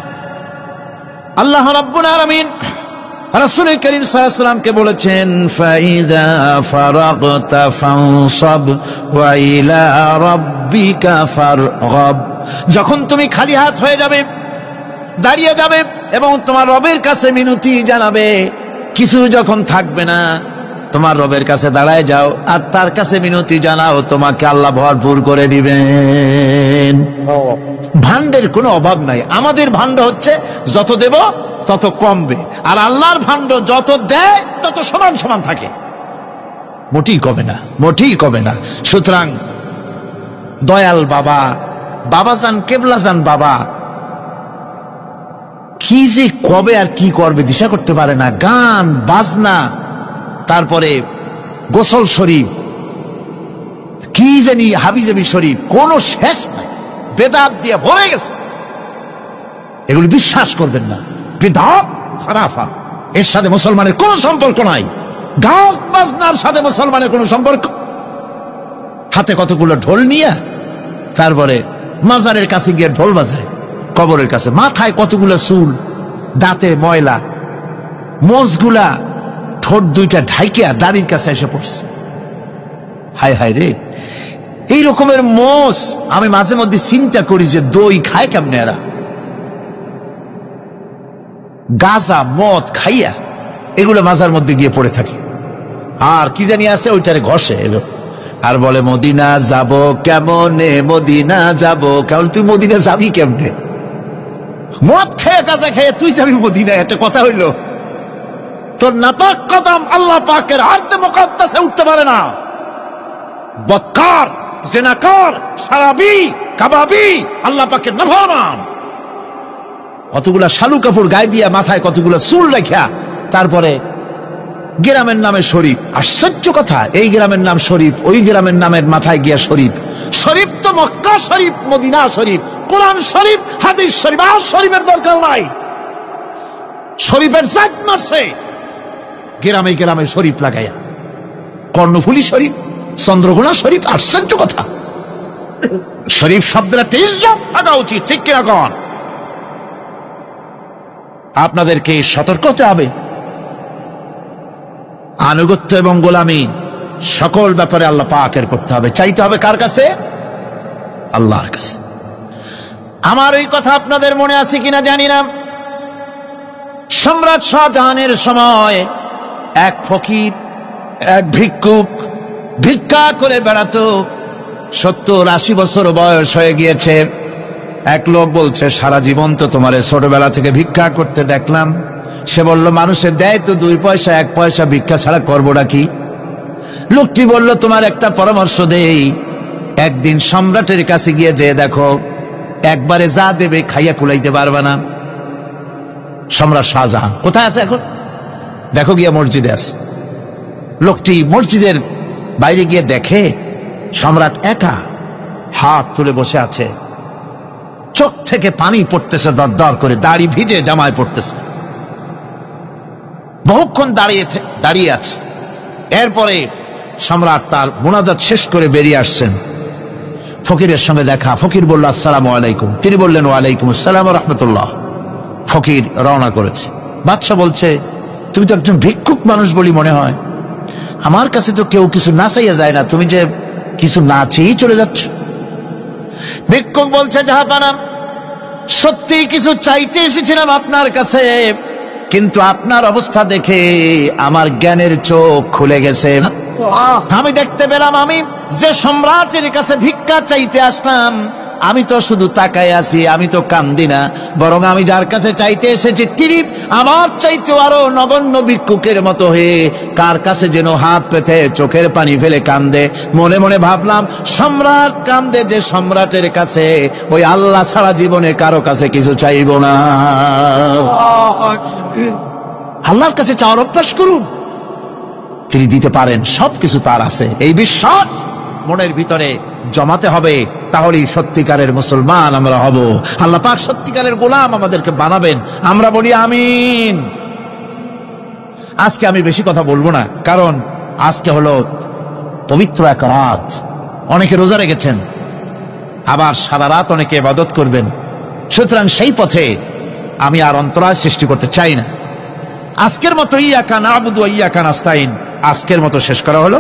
আল্লাহ রাব্বুল আলামিন রাসূল করিম সাল্লাল্লাহু আলাইহি ওয়াসাল্লামকে বলেছেন, ফাইদা ফারাগতা ফানসাব ওয়া ইলা রাব্বিকা ফারগাব। যখন তুমি খালি হাত হয়ে যাবে, দাঁড়িয়ে যাবে এবং তোমার রবের কাছে মিনতি জানাবে, কিছু যখন থাকবে না, তোমার রবের কাছে দাঁড়ায় যাও আর তার কাছে মিনতি জানাও, তোমাকে আল্লাহ ভরপুর করে দিবেন। ভান্ডের কোনো অভাব নাই। আমাদের ভান্ড হচ্ছে যত দেব তত কমবে, আর আল্লাহর ভান্ড যত দেয় তত সমান সমান থাকে, মোটেই কমে না, মোটেই কমে না। সুতরাং দয়াল বাবা, বাবাজান, কেবলাজান বাবা কি যে কবে আর কি করবে দিশা করতে পারে না। গান বাজনা, তারপরে গোসল শরীফ, কি জানি হাবিজাবি শরীফ, কোন শেষ নাই, বেদাত দিয়ে ভরে গেছে। এগুলি বিশ্বাস করবেন না, বেদাত খারাফা, এর সাথে মুসলমানের কোন সম্পর্ক নাই। গান বাজনার সাথে মুসলমানের কোন সম্পর্ক। হাতে কতগুলো ঢোল নিয়ে তারপরে মাজারের কাছে গিয়ে ঢোল বাজায়, কবরের কাছে, মাথায় কতগুলো চুল, দাঁতে ময়লা, মোজগুলা ঠোঁট দুইটা ঢাইকিয়া দাড়ির কাছে এসে পড়ছে। হায় হায় রে, এই রকমের মোষ আমি মাঝে মধ্যে চিন্তা করি যে দই খায় কেমনে এরা। গাঁজা মদ খাইয়া এগুলো মাজার মধ্যে গিয়ে পড়ে থাকে, আর কি জানি আছে ওইটারে ঘষে আর বলে মদিনা যাব কেমনে, মদিনা যাব কেমন। তুই মদিনা যাবি কেমনে? মদ খেয়ে গাঁজা খেয়ে তুই যাবি মদিনা? একটা কথা হইল? তোর নাপাক কদম আল্লাহ পাকের আরদে মুকাদ্দাসে উঠতে পারে না। বদকার, জিনাকার, শারাবি, কাবাবি, আল্লাহ পাকের নাফরমান। কতগুলা শালু কাপড় গায়ে দিয়া, মাথায় কতগুলা চুল রাখিয়া, তারপরে গ্রামের নামে শরীফ। আশ্চর্য কথা, এই গ্রামের নাম শরীফ, ওই গ্রামের নামের মাথায় গিয়া শরীফ। শরীফ তো মক্কা শরীফ, মদিনা শরীফ, কোরআন শরীফ, হাদিস শরীফ, আর শরীফের দরকার নাই। শরীফের জাত মারছে গ্রামে গ্রামে শরীফ লাগাইয়া, কর্ণফুলী শরীফ, চন্দ্রঘোনা শরীফ। আশ্চর্য কথা, শরীফ শব্দের একটা ইজ্জত থাকা উচিত, ঠিক কিনা কন? আপনাদেরকে সতর্ক হতে হবে। আনুগত্য এবং গোলামি সকল ব্যাপারে আল্লাহ পাকের করতে হবে, চাইতে হবে কার কাছে? আল্লাহর কাছে। আমার এই কথা আপনাদের মনে আছে কিনা জানি না। সম্রাট শাহজাহানের সময় এক ফকির, এক ভিক্ষুক ভিক্ষা করে বেড়াতো। 70-80 বছর বয়স হয়ে গিয়েছে। এক লোক বলছে, সারা জীবন তো তোমার ছোটবেলা থেকে ভিক্ষা করতে দেখলাম। সে বলল, মানুষের দেয় তো 2 পয়সা 1 পয়সা, ভিক্ষা ছাড়া করবোটা কি? লোকটি বলল, তোমার একটা পরামর্শ দেই, একদিন সম্রাটের কাছে গিয়ে যে দেখো, একবারে যা দেবে খাইয়া কুলাইতে পারবে না। সম্রাট শাহজাহান কোথায় আছে এখন? দেখো গিয়া মসজিদে আছে। লোকটি মসজিদের বাইরে গিয়ে দেখে সম্রাট একা হাত তুলে বসে আছে, চোখ থেকে পানি পড়তেছে দর দর করে, দাড়ি ভিজে জামায় পড়তেছে। বহুক্ষণ দাঁড়িয়ে আছে। এরপরে সম্রাট তার মুনাজাত শেষ করে বেরিয়ে আসছেন। ফকিরের সঙ্গে দেখা। ফকির বলল, আসসালামু আলাইকুম। তিনি বললেন, ওয়ালাইকুম আসসালাম ওয়া রাহমাতুল্লাহ। ফকির রওনা করেছে। বাদশা বলছে, তুমি তো একজন ভিক্ষুক মানুষ বলি মনে হয়, আমার কাছে তো কেউ কিছু না চাইয়া যায় না, তুমি যে কিছু না চেয়েই চলে যাচ্ছ। ভিক্ষুক বলছে, জাহাপানা, সত্যি কিছু চাইতে এসেছিলাম আপনার কাছে, কিন্তু আপনার অবস্থা দেখে আমার জ্ঞানের চোখ খুলে গেছে। আমি দেখতে পেলাম, আমি যে সম্রাটের কাছে ভিক্ষা চাইতে আসলাম, আমি তো শুধু তাকায় আছি, আমি তো কান্দি না, বরং আমি যার কাছে চাইতে এসেছি তিনি আমার চাইতে আরো নগণ্য ভিক্ষুকের মতো হয়ে কার কাছে যেন হাত পেতে চোখের পানি ফেলে কান্দে। মনে মনে ভাবলাম, সম্রাট কান্দে যে সম্রাটের কাছে, ওই আল্লাহ সারা জীবনে কারো কাছে কিছু চাইব না। আল্লাহর কাছে চাওয়ার অভ্যাস করুন, তিনি দিতে পারেন, সবকিছু তার আছে, এই বিশ্বাস মনের ভিতরে জমাতে হবে, তাহলেই সত্যিকারের মুসলমান আমরা হব। আল্লাহ পাক সত্যিকারের গোলাম আমাদেরকে বানাবেন, আমরা বলি আমিন। আজকে আমি বেশি কথা বলবো না, কারণ আজকে হলো পবিত্র এক রাত। অনেকে রোজা রেখেছেন, আবার সারা রাত অনেকে ইবাদত করবেন। সুতরাং সেই পথে আমি আর অন্তরায় সৃষ্টি করতে চাই না। আজকের মতো ইয়াকা নাবুদু ওয়া ইয়াকা নাস্তাইন আজকের মতো শেষ করা হলো।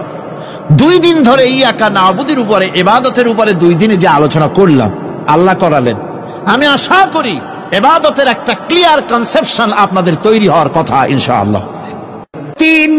2 দিন ধরে ইয়াকা নাবুদের উপরে, ইবাদতের উপরে 2 দিনে যে আলোচনা করলাম, আল্লাহ করালেন। আমি আশা করি ইবাদতের একটা ক্লিয়ার কনসেপশন আপনাদের তৈরি হওয়ার কথা ইনশাআল্লাহ। 3